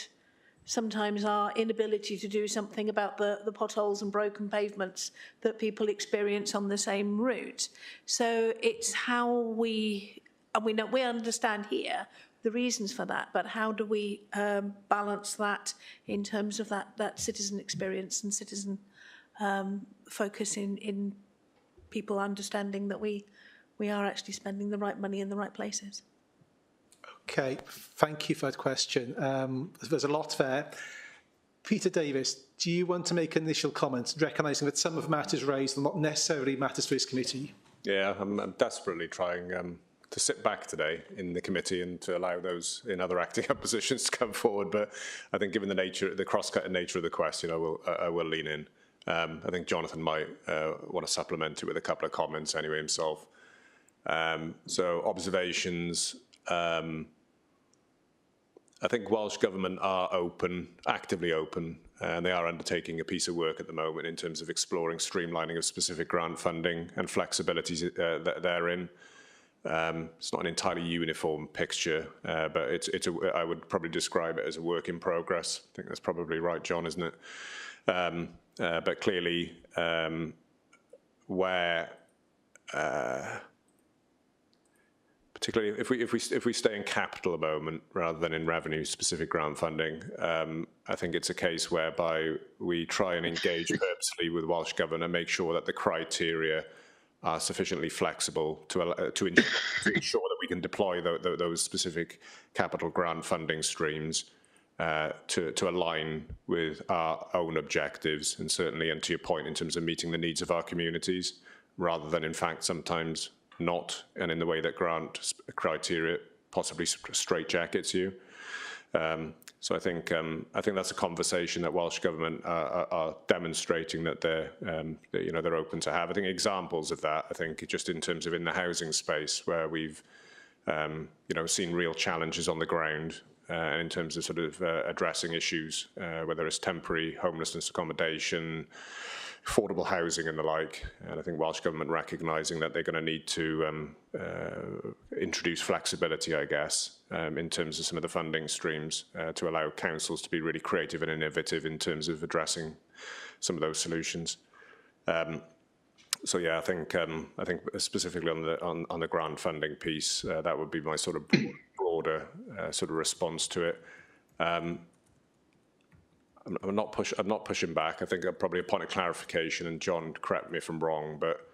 E: sometimes our inability to do something about the potholes and broken pavements that people experience on the same route. So it's how we understand here the reasons for that, but how do we balance that in terms of that citizen experience and citizen focus in people understanding that we are actually spending the right money in the right places.
A: Okay, thank you for that question. There's a lot there. Peter Davies, do you want to make initial comments, recognising that some of the matters raised are not necessarily matters for this committee?
M: Yeah, I'm desperately trying to sit back today in the committee and to allow those in other acting up positions to come forward. But I think given the cross-cutting nature of the question, I will lean in. I think Jonathan might want to supplement it with a couple of comments anyway himself. So observations. I think Welsh Government are actively open, and they are undertaking a piece of work at the moment in terms of exploring streamlining of specific grant funding and flexibilities therein. It's not an entirely uniform picture, but I would probably describe it as a work in progress. I think that's probably right, John, isn't it? But clearly, where particularly if we stay in capital a moment rather than in revenue-specific grant funding, I think it's a case whereby we try and engage purposely with Welsh Government and make sure that the criteria are sufficiently flexible to ensure that we can deploy those specific capital grant funding streams to align with our own objectives, and certainly, and to your point, in terms of meeting the needs of our communities, rather than in fact sometimes not, and in the way that grant criteria possibly straitjackets you. So I think that's a conversation that Welsh Government are demonstrating that they're open to have. I think examples of that, I think, just in terms of in the housing space where we've seen real challenges on the ground in terms of sort of addressing issues, whether it's temporary homelessness accommodation, affordable housing and the like. And I think Welsh Government recognising that they're going to need to introduce flexibility, I guess, in terms of some of the funding streams to allow councils to be really creative and innovative in terms of addressing some of those solutions. So yeah, I think specifically on the grant funding piece, that would be my sort of broader sort of response to it. I'm not pushing back. I think probably a point of clarification, and John, correct me if I'm wrong, but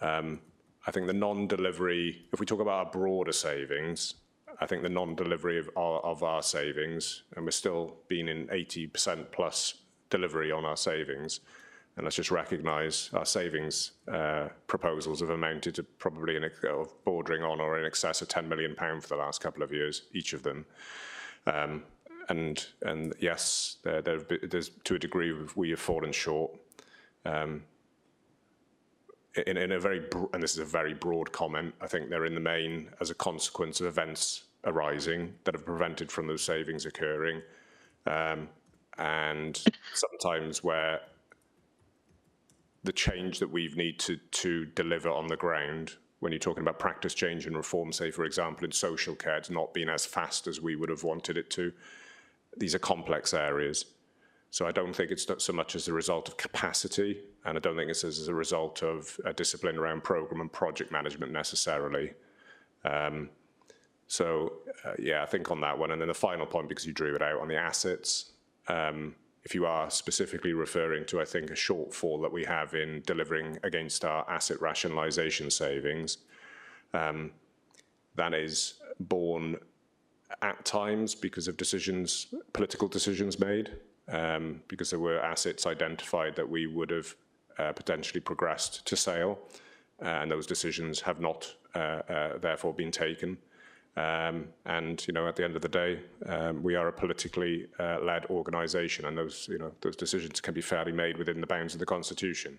M: I think the non-delivery, if we talk about our broader savings, I think the non-delivery of our savings, and we're still being in 80% plus delivery on our savings, and let's just recognise our savings proposals have amounted to probably bordering on or in excess of £10 million for the last couple of years, each of them. And yes, there's to a degree we have fallen short. In a very, and this is a very broad comment, I think they're in the main as a consequence of events arising that have prevented from those savings occurring, and sometimes where the change that we need to deliver on the ground, when you're talking about practice change and reform, say for example in social care, it's not been as fast as we would have wanted it to. These are complex areas. So I don't think it's so much as a result of capacity, and I don't think it's as a result of a discipline around programme and project management necessarily. Yeah, I think on that one. And then the final point, because you drew it out on the assets, if you are specifically referring to, I think, a shortfall that we have in delivering against our asset rationalisation savings, that is born at times because of political decisions made, because there were assets identified that we would have potentially progressed to sale, and those decisions have not therefore been taken. And at the end of the day, we are a politically led organisation, and those decisions can be fairly made within the bounds of the Constitution.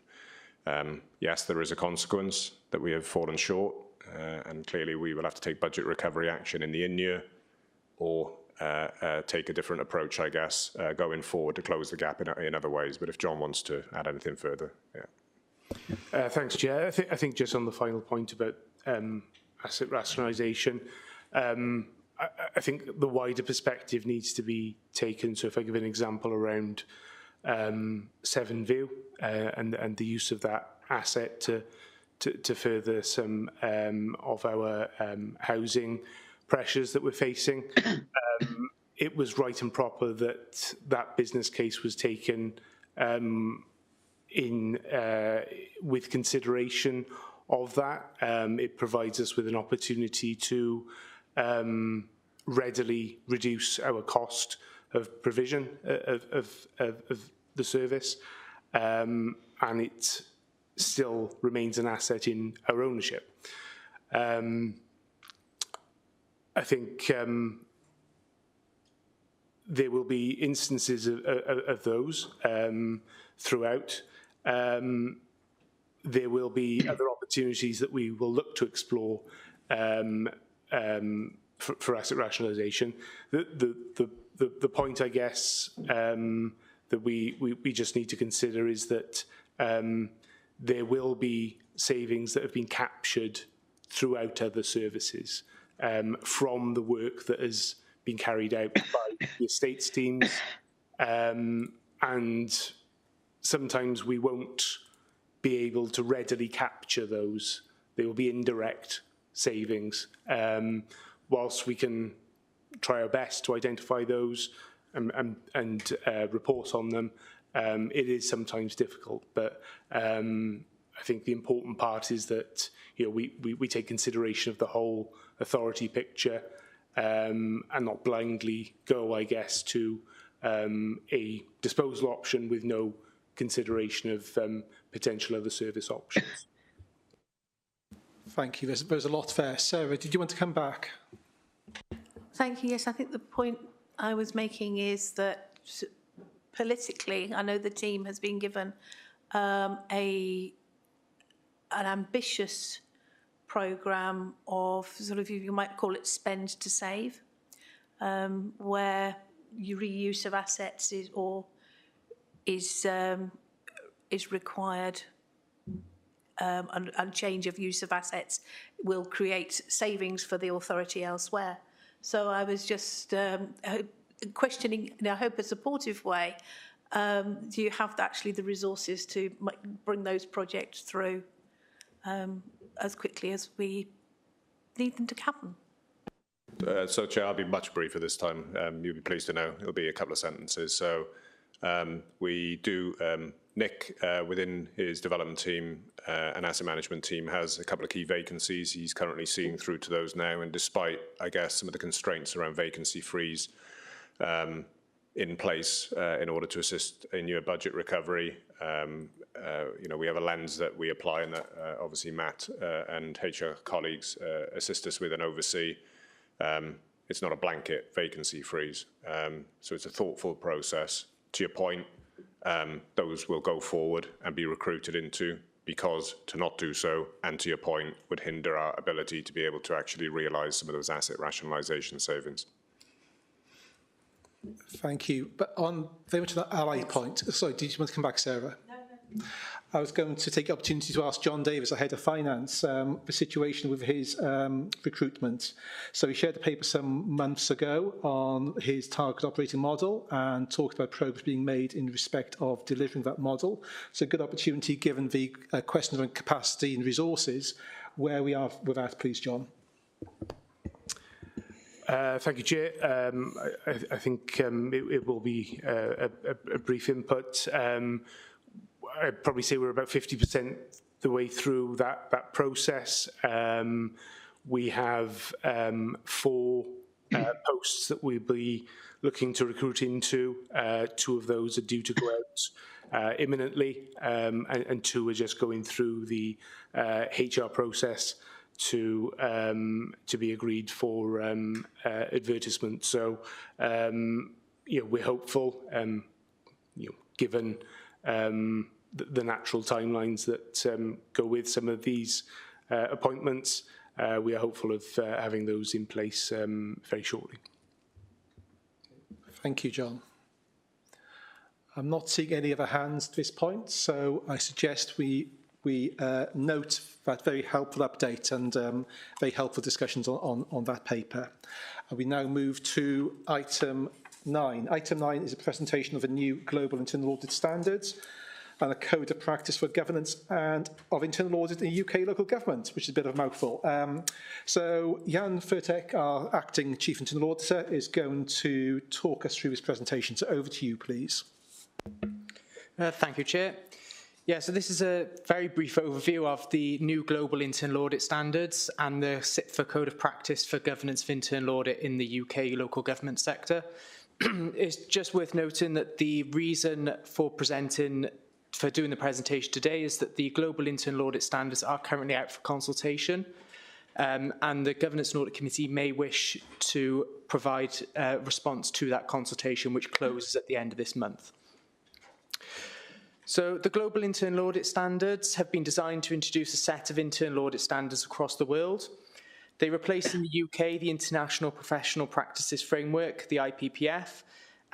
M: Yes, there is a consequence that we have fallen short, and clearly we will have to take budget recovery action in the in-year, or take a different approach, I guess, going forward to close the gap in other ways. But if John wants to add anything further, yeah.
G: Thanks, Chair. I think just on the final point about asset rationalisation, I think the wider perspective needs to be taken. So if I give an example around Seven View and the use of that asset to further some of our housing pressures that we're facing, it was right and proper that that business case was taken with consideration of that. It provides us with an opportunity to readily reduce our cost of provision of the service, and it still remains an asset in our ownership. I think there will be instances of those throughout. There will be other opportunities that we will look to explore for asset rationalisation. The point, I guess, that we just need to consider is that there will be savings that have been captured throughout other services from the work that has been carried out by the estates teams, and sometimes we won't be able to readily capture those. They will be indirect savings. Whilst we can try our best to identify those and report on them, it is sometimes difficult. But I think the important part is that we take consideration of the whole authority picture and not blindly go, I guess, to a disposal option with no consideration of potential other service options.
A: Thank you. There's a lot there. Sarah, did you want to come back?
E: Thank you. Yes, I think the point I was making is that politically, I know the team has been given an ambitious programme of sort of, you might call it spend to save, where your reuse of assets is required, and change of use of assets will create savings for the authority elsewhere. So I was just questioning, I hope a supportive way, do you have actually the resources to bring those projects through as quickly as we need them to happen?
M: So, Chair, I'll be much briefer this time. You'll be pleased to know it'll be a couple of sentences. So we do, Nick, within his development team and asset management team, has a couple of key vacancies. He's currently seeing through to those now, and despite, I guess, some of the constraints around vacancy freeze in place in order to assist in your budget recovery, we have a lens that we apply, and that obviously Matt and HR colleagues assist us with and oversee. It's not a blanket vacancy freeze, so it's a thoughtful process. To your point, those will go forward and be recruited into, because to not do so, and to your point, would hinder our ability to be able to actually realise some of those asset rationalisation savings.
A: Thank you. But on very much that ally point, sorry, did you want to come back, Sarah? No. I was going to take the opportunity to ask John Davis, the Head of Finance, the situation with his recruitment. So he shared a paper some months ago on his target operating model and talked about progress being made in respect of delivering that model. So a good opportunity, given the questions around capacity and resources, where we are with that, please, John.
G: Thank you, Chair. I think it will be a brief input. I'd probably say we're about 50% the way through that process. We have 4 posts that we'll be looking to recruit into. 2 of those are due to go out imminently, and 2 are just going through the HR process to be agreed for advertisement. So we're hopeful, given the natural timelines that go with some of these appointments, we are hopeful of having those in place very shortly.
A: Thank you, John. I'm not seeing any other hands at this point, so I suggest we note that very helpful update and very helpful discussions on that paper. And we now move to item 9. Item 9 is a presentation of the new Global Internal Audit Standards and a code of practice for governance and of internal audit in UK local government, which is a bit of a mouthful. So Jan Furtek, our acting Chief Internal Auditor, is going to talk us through this presentation. So over to you, please.
N: Thank you, Chair. Yeah, so this is a very brief overview of the new Global Internal Audit Standards and the SIPFA Code of Practice for Governance of Internal Audit in the UK local government sector. It's just worth noting that the reason for doing the presentation today is that the Global Internal Audit Standards are currently out for consultation, and the Governance and Audit Committee may wish to provide a response to that consultation, which closes at the end of this month. So the Global Internal Audit Standards have been designed to introduce a set of internal audit standards across the world. They replace in the UK the International Professional Practices Framework, the IPPF,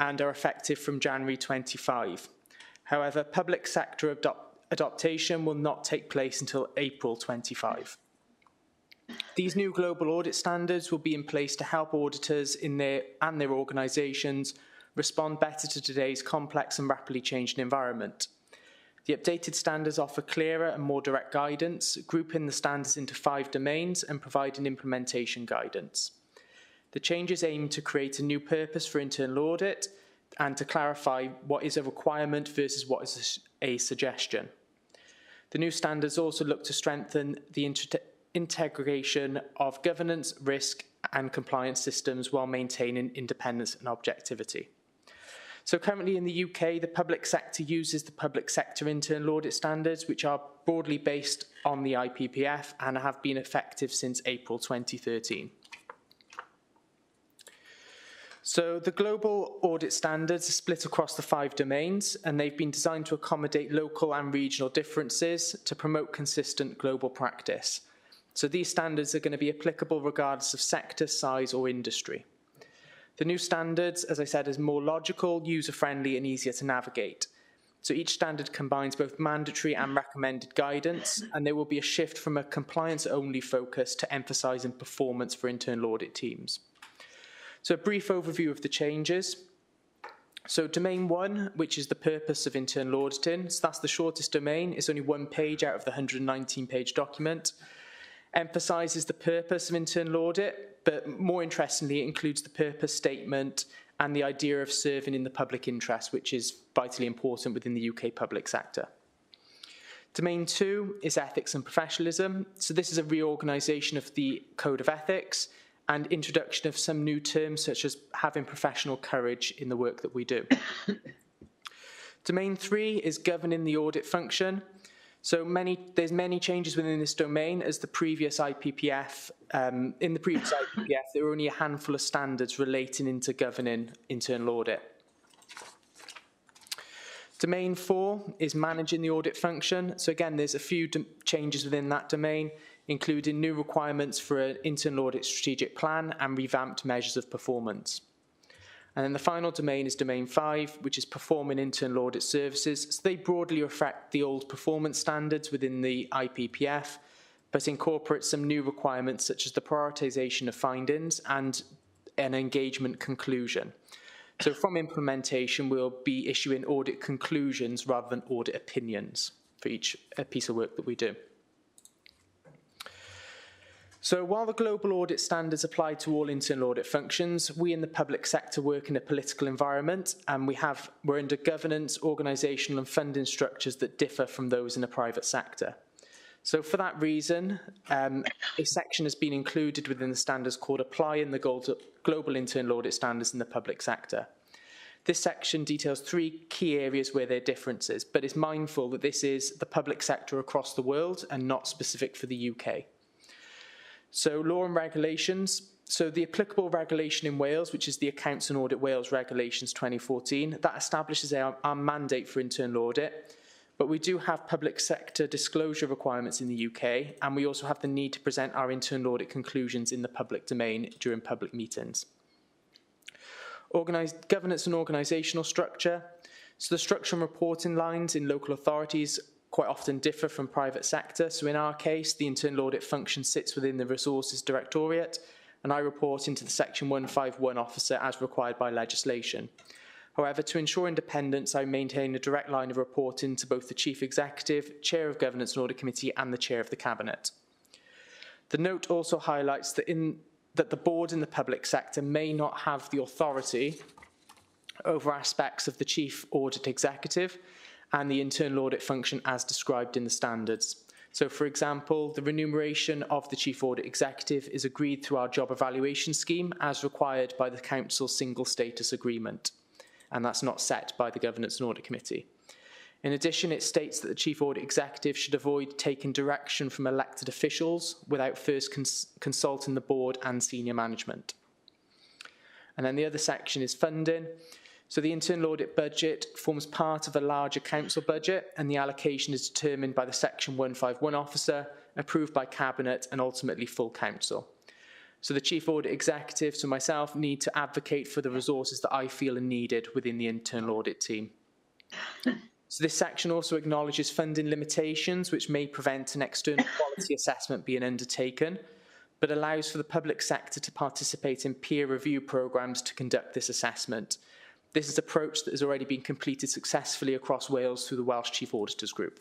N: and are effective from January 25. However, public sector adoption will not take place until April 25. These new global audit standards will be in place to help auditors and their organisations respond better to today's complex and rapidly changing environment. The updated standards offer clearer and more direct guidance, grouping the standards into 5 domains and providing implementation guidance. The changes aim to create a new purpose for internal audit and to clarify what is a requirement versus what is a suggestion. The new standards also look to strengthen the integration of governance, risk and compliance systems while maintaining independence and objectivity. So currently in the UK, the public sector uses the public sector internal audit standards, which are broadly based on the IPPF and have been effective since April 2013. So the global audit standards are split across the 5 domains, and they've been designed to accommodate local and regional differences to promote consistent global practice. So these standards are going to be applicable regardless of sector, size or industry. The new standards, as I said, is more logical, user-friendly and easier to navigate. So each standard combines both mandatory and recommended guidance, and there will be a shift from a compliance-only focus to emphasising performance for internal audit teams. So a brief overview of the changes. So domain 1, which is the purpose of internal auditing, so that's the shortest domain. It's only 1 page out of the 119-page document. Emphasises the purpose of internal audit, but more interestingly, it includes the purpose statement and the idea of serving in the public interest, which is vitally important within the UK public sector. Domain 2 is ethics and professionalism. So this is a reorganisation of the code of ethics and introduction of some new terms such as having professional courage in the work that we do. Domain 3 is governing the audit function. So there's many changes within this domain as the previous IPPF. In the previous IPPF, there were only a handful of standards relating into governing internal audit. Domain 4 is managing the audit function. So again, there's a few changes within that domain, including new requirements for an internal audit strategic plan and revamped measures of performance. And then the final domain is domain 5, which is performing internal audit services. So they broadly reflect the old performance standards within the IPPF, but incorporate some new requirements such as the prioritisation of findings and an engagement conclusion. So from implementation, we'll be issuing audit conclusions rather than audit opinions for each piece of work that we do. So while the global audit standards apply to all internal audit functions, we in the public sector work in a political environment, and we're under governance, organisational and funding structures that differ from those in the private sector. So for that reason, a section has been included within the standards called Applying the Global Internal Audit Standards in the Public Sector. This section details 3 key areas where there are differences, but is mindful that this is the public sector across the world and not specific for the UK. So law and regulations. So the applicable regulation in Wales, which is the Accounts and Audit Wales Regulations 2014, that establishes our mandate for internal audit. But we do have public sector disclosure requirements in the UK, and we also have the need to present our internal audit conclusions in the public domain during public meetings. Governance and organisational structure. So the structure and reporting lines in local authorities quite often differ from private sector. So in our case, the internal audit function sits within the Resources Directorate, and I report into the Section 151 officer as required by legislation. However, to ensure independence, I maintain a direct line of reporting to both the Chief Executive, Chair of Governance and Audit Committee, and the Chair of the Cabinet. The note also highlights that the board in the public sector may not have the authority over aspects of the Chief Audit Executive and the internal audit function as described in the standards. So, for example, the remuneration of the Chief Audit Executive is agreed through our job evaluation scheme as required by the Council's single status agreement, and that's not set by the Governance and Audit Committee. In addition, it states that the Chief Audit Executive should avoid taking direction from elected officials without first consulting the board and senior management. And then the other section is funding. So the internal audit budget forms part of a larger council budget, and the allocation is determined by the Section 151 officer, approved by Cabinet and ultimately full council. So the Chief Audit Executive, so myself, need to advocate for the resources that I feel are needed within the internal audit team. So this section also acknowledges funding limitations which may prevent an external quality assessment being undertaken, but allows for the public sector to participate in peer review programmes to conduct this assessment. This is an approach that has already been completed successfully across Wales through the Welsh Chief Auditors Group.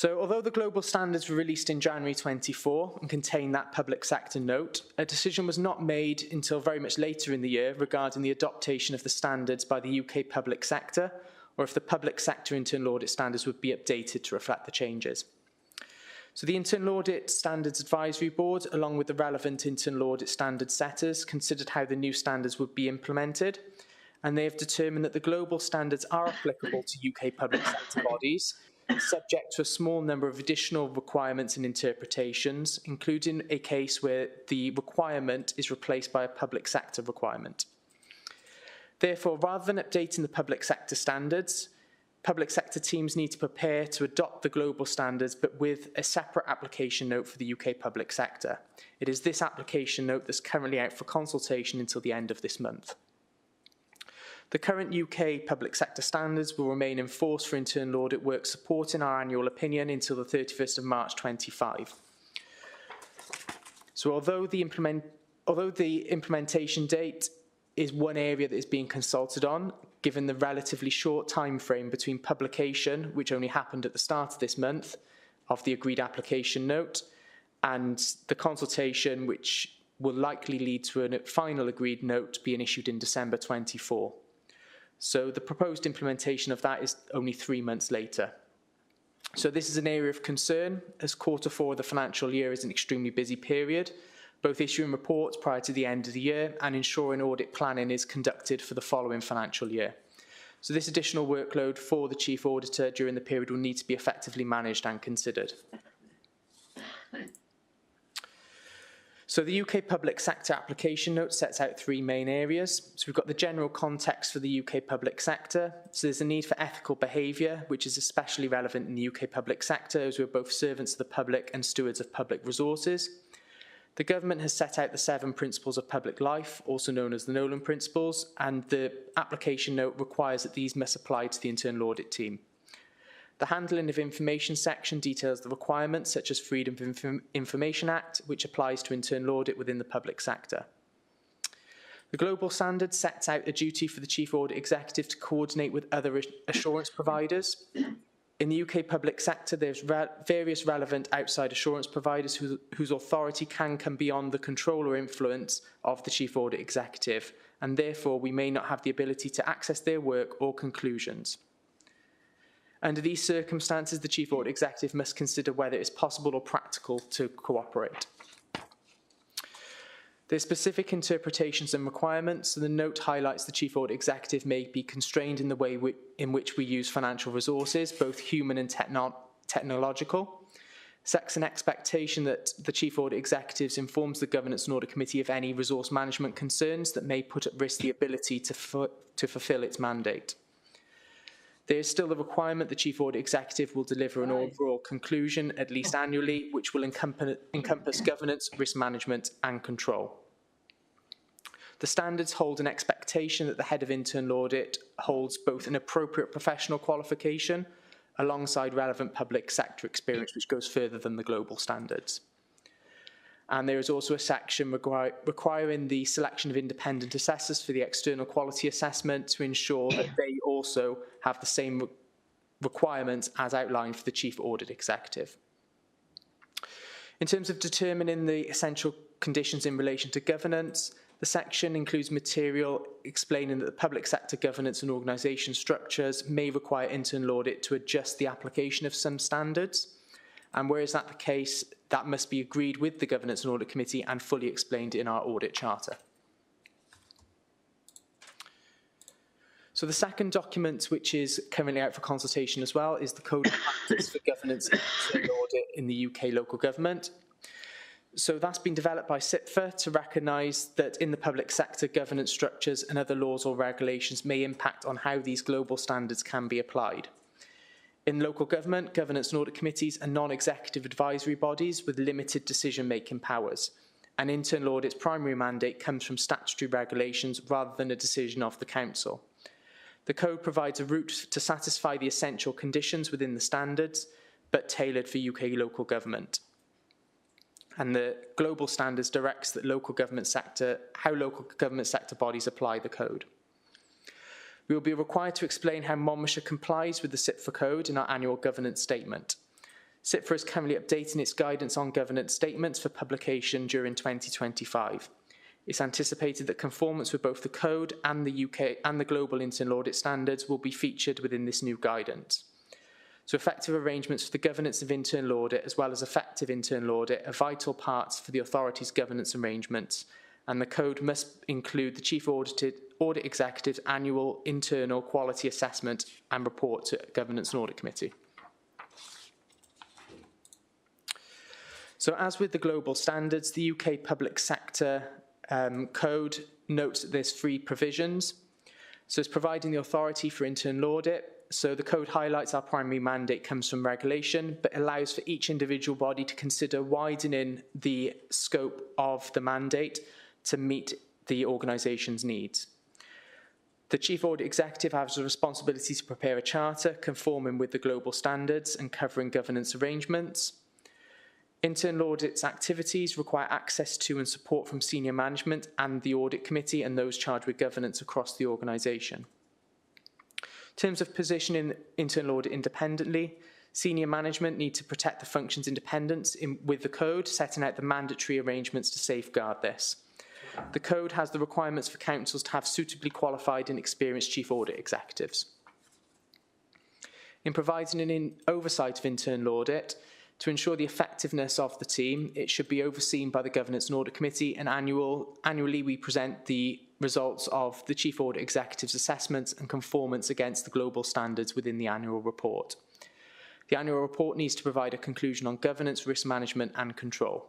N: So although the global standards were released in January 24 and contain that public sector note, a decision was not made until very much later in the year regarding the adoption of the standards by the UK public sector, or if the public sector internal audit standards would be updated to reflect the changes. So the Internal Audit Standards Advisory Board, along with the relevant internal audit standard setters, considered how the new standards would be implemented, and they have determined that the global standards are applicable to UK public sector bodies, subject to a small number of additional requirements and interpretations, including a case where the requirement is replaced by a public sector requirement. Therefore, rather than updating the public sector standards, public sector teams need to prepare to adopt the global standards, but with a separate application note for the UK public sector. It is this application note that's currently out for consultation until the end of this month. The current UK public sector standards will remain in force for internal audit work supporting our annual opinion until the 31st of March 25. So although the implementation date is one area that is being consulted on, given the relatively short time frame between publication, which only happened at the start of this month, of the agreed application note, and the consultation, which will likely lead to a final agreed note being issued in December 24. So the proposed implementation of that is only 3 months later. So this is an area of concern, as Q4 of the financial year is an extremely busy period, both issuing reports prior to the end of the year and ensuring audit planning is conducted for the following financial year. So this additional workload for the Chief Auditor during the period will need to be effectively managed and considered. So the UK public sector application note sets out 3 main areas. So we've got the general context for the UK public sector. So there's a need for ethical behaviour, which is especially relevant in the UK public sector, as we're both servants of the public and stewards of public resources. The government has set out the 7 principles of public life, also known as the Nolan Principles, and the application note requires that these must apply to the internal audit team. The Handling of Information section details the requirements such as Freedom of Information Act, which applies to internal audit within the public sector. The Global Standard sets out a duty for the Chief Audit Executive to coordinate with other assurance providers. In the UK public sector, there's various relevant outside assurance providers whose authority can come beyond the control or influence of the Chief Audit Executive, and therefore we may not have the ability to access their work or conclusions. Under these circumstances, the Chief Audit Executive must consider whether it is possible or practical to cooperate. There's specific interpretations and requirements, so the note highlights the Chief Audit Executive may be constrained in the way in which we use financial resources, both human and technological. Sets an expectation that the Chief Audit Executive informs the Governance and Audit Committee of any resource management concerns that may put at risk the ability to fulfil its mandate. There is still a requirement the Chief Audit Executive will deliver an overall conclusion, at least annually, which will encompass governance, risk management and control. The standards hold an expectation that the head of internal audit holds both an appropriate professional qualification alongside relevant public sector experience, which goes further than the global standards. And there is also a section requiring the selection of independent assessors for the external quality assessment to ensure that they also have the same requirements as outlined for the Chief Audit Executive. In terms of determining the essential conditions in relation to governance, the section includes material explaining that the public sector governance and organisation structures may require internal audit to adjust the application of some standards. And whereas that's the case, that must be agreed with the Governance and Audit Committee and fully explained in our audit charter. So the second document, which is currently out for consultation as well, is the Code of Practice for Governance and Internal Audit in the UK local government. So that's been developed by CIPFA to recognise that in the public sector, governance structures and other laws or regulations may impact on how these global standards can be applied. In local government, governance and audit committees are non-executive advisory bodies with limited decision-making powers. And internal audit's primary mandate comes from statutory regulations rather than a decision of the council. The code provides a route to satisfy the essential conditions within the standards, but tailored for UK local government. And the global standards directs that how local government sector bodies apply the code. We will be required to explain how Monmouthshire complies with the CIPFA code in our annual governance statement. CIPFA is currently updating its guidance on governance statements for publication during 2025. It's anticipated that conformance with both the Code and the UK and the global internal audit standards will be featured within this new guidance. So effective arrangements for the governance of internal audit as well as effective internal audit are vital parts for the authority's governance arrangements, and the Code must include the Chief Audit Executive's annual internal quality assessment and report to Governance and Audit Committee. So as with the global standards, the UK Public Sector Code notes that there's 3 provisions. So it's providing the authority for internal audit. So the Code highlights our primary mandate comes from regulation, but allows for each individual body to consider widening the scope of the mandate to meet the organisation's needs. The Chief Audit Executive has a responsibility to prepare a charter conforming with the global standards and covering governance arrangements. Internal audit's activities require access to and support from senior management and the audit committee and those charged with governance across the organisation. In terms of positioning internal audit independently, senior management need to protect the function's independence with the Code, setting out the mandatory arrangements to safeguard this. The Code has the requirements for councils to have suitably qualified and experienced chief audit executives. In providing an oversight of internal audit, to ensure the effectiveness of the team, it should be overseen by the Governance and Audit Committee, and annually we present the results of the Chief Audit Executive's assessments and conformance against the global standards within the annual report. The annual report needs to provide a conclusion on governance, risk management and control.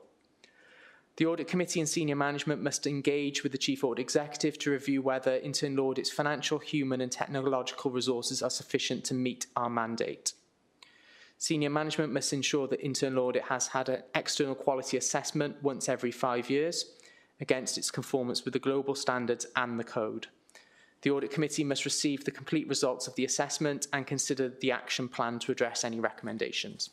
N: The Audit Committee and senior management must engage with the Chief Audit Executive to review whether internal audit's financial, human and technological resources are sufficient to meet our mandate. Senior management must ensure that internal audit has had an external quality assessment once every 5 years against its conformance with the global standards and the Code. The Audit Committee must receive the complete results of the assessment and consider the action plan to address any recommendations.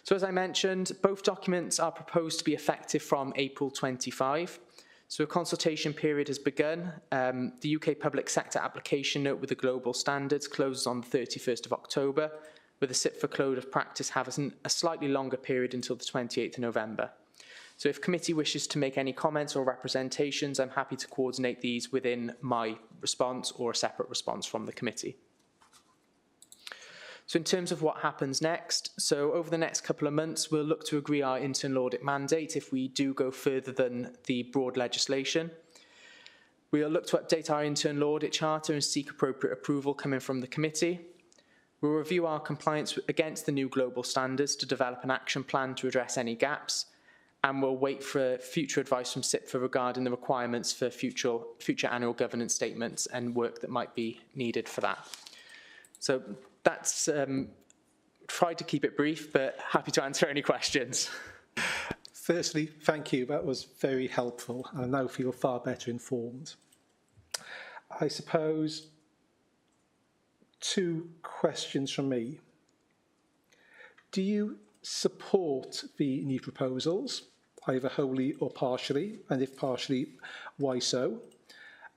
N: So as I mentioned, both documents are proposed to be effective from April 25. So a consultation period has begun. The UK Public Sector application note with the global standards closes on the 31st of October, with the CIPFA Code of Practice having a slightly longer period until the 28th of November. So if committee wishes to make any comments or representations, I'm happy to coordinate these within my response or a separate response from the committee. So in terms of what happens next, so over the next couple of months, we'll look to agree our internal audit mandate if we do go further than the broad legislation. We'll look to update our internal audit charter and seek appropriate approval coming from the committee. We'll review our compliance against the new global standards to develop an action plan to address any gaps, and we'll wait for future advice from CIPFA regarding the requirements for future annual governance statements and work that might be needed for that. So that's tried to keep it brief, but happy to answer any questions.
A: Firstly, thank you. That was very helpful. I now feel far better informed. I suppose 2 questions from me. Do you support the new proposals, either wholly or partially? And if partially, why so?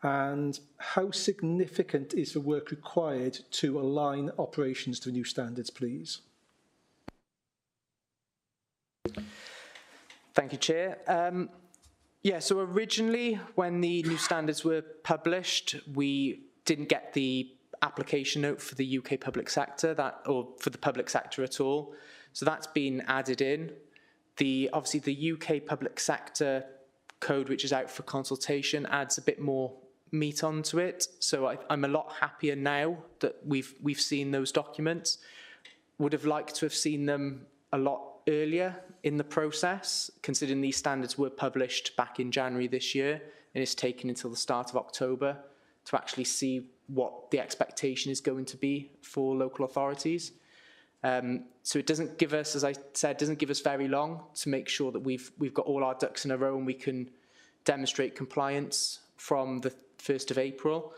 A: And how significant is the work required to align operations to new standards, please?
N: Thank you, Chair. Yeah, so originally, when the new standards were published, we didn't get the application note for the UK public sector, or for the public sector at all. So that's been added in. Obviously, the UK public sector code, which is out for consultation, adds a bit more meat onto it. So I'm a lot happier now that we've seen those documents. Would have liked to have seen them a lot earlier in the process, considering these standards were published back in January this year, and it's taken until the start of October to actually see what the expectation is going to be for local authorities. So it doesn't give us, as I said, doesn't give us very long to make sure that we've got all our ducks in a row and we can demonstrate compliance from the 1st of April.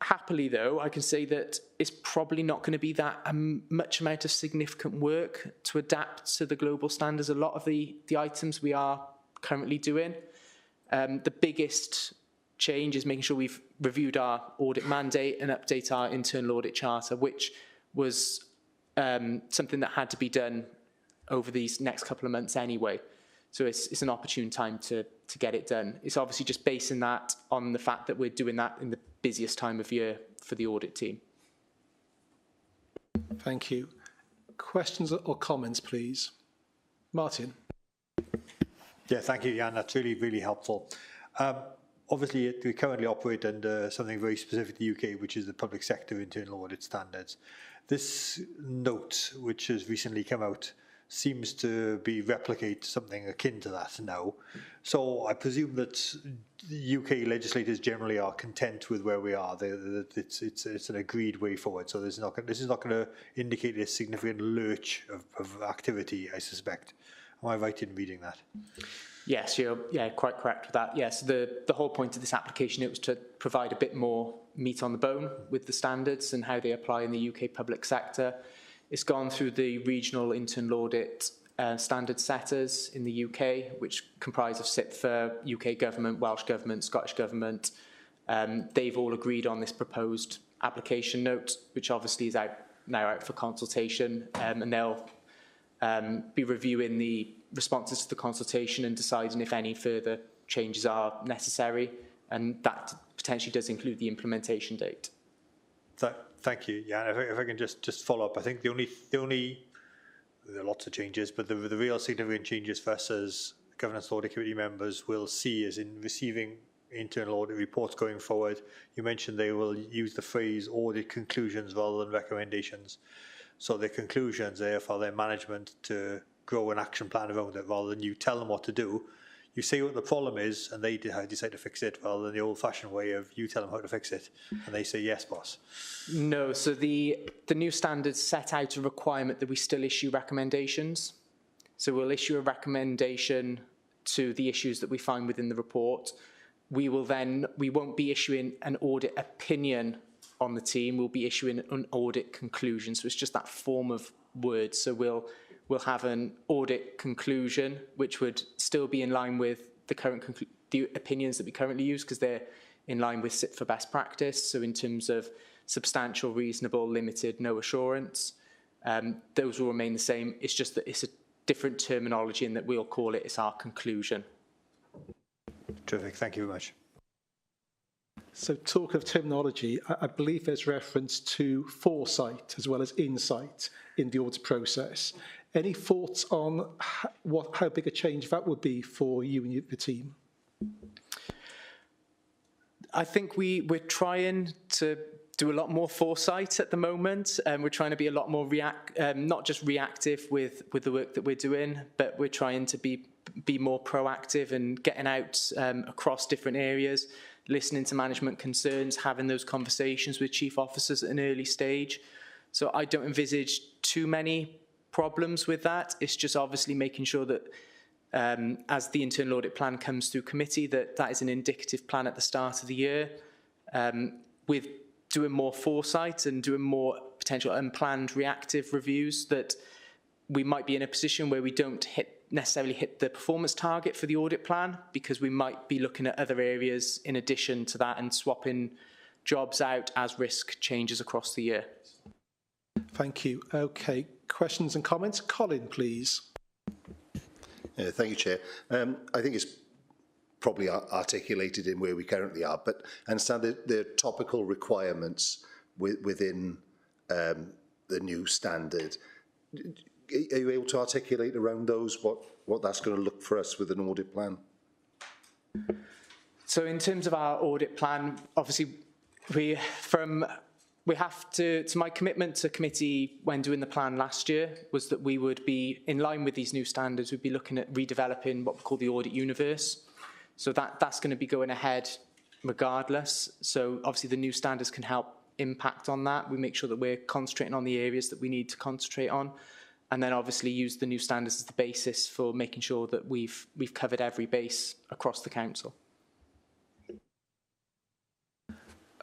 N: Happily, though, I can say that it's probably not going to be that much amount of significant work to adapt to the global standards. A lot of the items we are currently doing. The biggest change is making sure we've reviewed our audit mandate and update our internal audit charter, which was something that had to be done over these next couple of months anyway. So it's an opportune time to get it done. It's obviously just basing that on the fact that we're doing that in the busiest time of year for the audit team.
A: Thank you. Questions or comments, please? Martin.
F: Yeah, thank you, Jan. That's really, really helpful. Obviously, we currently operate under something very specific to the UK, which is the public sector internal audit standards. This note, which has recently come out, seems to replicate something akin to that now. So I presume that the UK legislators generally are content with where we are. It's an agreed way forward. So this is not going to indicate a significant lurch of activity, I suspect. Am I right in reading that?
N: Yes, you're quite correct with that. Yes, the whole point of this application, it was to provide a bit more meat on the bone with the standards and how they apply in the UK public sector. It's gone through the regional internal audit standard setters in the UK, which comprise of SIPFA, UK government, Welsh government, Scottish government. They've all agreed on this proposed application note, which obviously is now out for consultation, and they'll be reviewing the responses to the consultation and deciding if any further changes are necessary, and that potentially does include the implementation date.
F: Thank you. Yeah, if I can just follow up, I think the only there are lots of changes, but the real significant changes for us as Governance Audit Committee members will see is in receiving internal audit reports going forward. You mentioned they will use the phrase audit conclusions rather than recommendations. So their conclusions are for their management to grow an action plan around it rather than you tell them what to do. You say what the problem is and they decide to fix it rather than the old-fashioned way of you tell them how to fix it and they say, yes, boss.
N: No, so the new standards set out a requirement that we still issue recommendations. So we'll issue a recommendation to the issues that we find within the report. We won't be issuing an audit opinion on the team, we'll be issuing an audit conclusion. So it's just that form of words. So we'll have an audit conclusion, which would still be in line with the opinions that we currently use, because they're in line with SIPFA best practice. So in terms of substantial, reasonable, limited, no assurance, those will remain the same. It's just that it's a different terminology in that we'll call it's our conclusion.
F: Terrific, thank you very much.
A: So talk of terminology, I believe there's reference to foresight as well as insight in the audit process. Any thoughts on how big a change that would be for you and the team?
N: I think we're trying to do a lot more foresight at the moment. We're trying to be a lot more not just reactive with the work that we're doing, but we're trying to be more proactive and getting out across different areas, listening to management concerns, having those conversations with chief officers at an early stage. So I don't envisage too many problems with that. It's just obviously making sure that as the internal audit plan comes through committee, that is an indicative plan at the start of the year, with doing more foresight and doing more potential unplanned reactive reviews, that we might be in a position where we don't necessarily hit the performance target for the audit plan, because we might be looking at other areas in addition to that and swapping jobs out as risk changes across the year.
A: Thank you. Okay, questions and comments? Colin, please.
I: Yeah, thank you, Chair. I think it's probably articulated in where we currently are, but I understand that there are topical requirements within the new standard. Are you able to articulate around those what that's going to look for us with an audit plan?
N: So in terms of our audit plan, obviously we have to my commitment to committee when doing the plan last year was that we would be, in line with these new standards, we'd be looking at redeveloping what we call the audit universe. So that's going to be going ahead regardless. So obviously the new standards can help impact on that. We make sure that we're concentrating on the areas that we need to concentrate on, and then obviously use the new standards as the basis for making sure that we've covered every base across the council.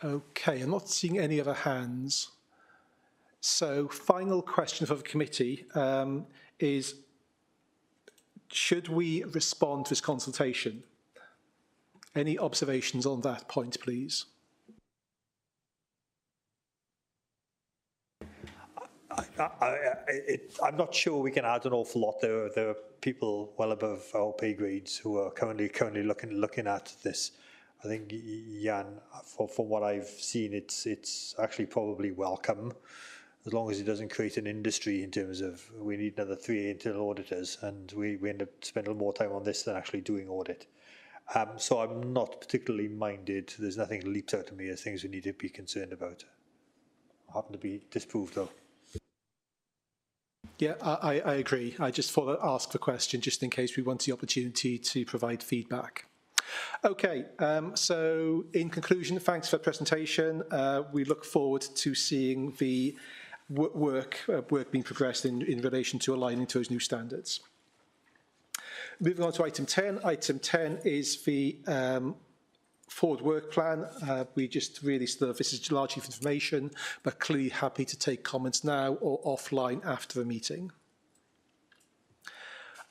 A: Okay, I'm not seeing any other hands. So final question for the committee is, should we respond to this consultation? Any observations on that point, please?
F: I'm not sure we can add an awful lot. There are people well above our pay grades who are currently looking at this. I think, Jan, from what I've seen, it's actually probably welcome, as long as it doesn't create an industry in terms of we need another 3 internal auditors, and we end up spending more time on this than actually doing audit. So I'm not particularly minded. There's nothing that leaps out to me as things we need to be concerned about. I happen to be disproved, though.
A: Yeah, I agree. I just thought I'd ask the question just in case we want the opportunity to provide feedback. Okay, so in conclusion, thanks for the presentation. We look forward to seeing the work being progressed in relation to aligning to those new standards. Moving on to item 10. Item 10 is the forward work plan. We just really this is largely for information, but clearly happy to take comments now or offline after the meeting.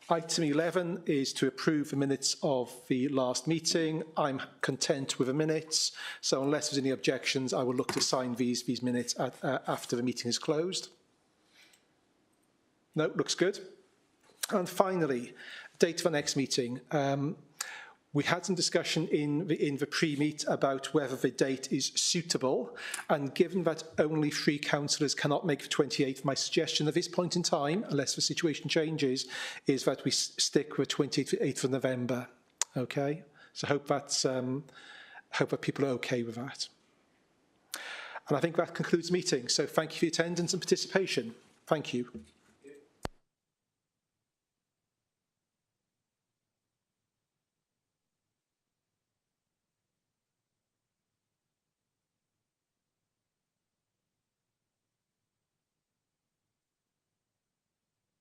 A: Item 11 is to approve the minutes of the last meeting. I'm content with the minutes, so unless there's any objections, I will look to sign these minutes after the meeting is closed. No, looks good. And finally, date for next meeting. We had some discussion in the pre-meet about whether the date is suitable, and given that only 3 councillors cannot make the 28th, my suggestion at this point in time, unless the situation changes, is that we stick with 28th of November. Okay, so hope that people are okay with that. And I think that concludes the meeting. So thank you for your attendance and participation. Thank you.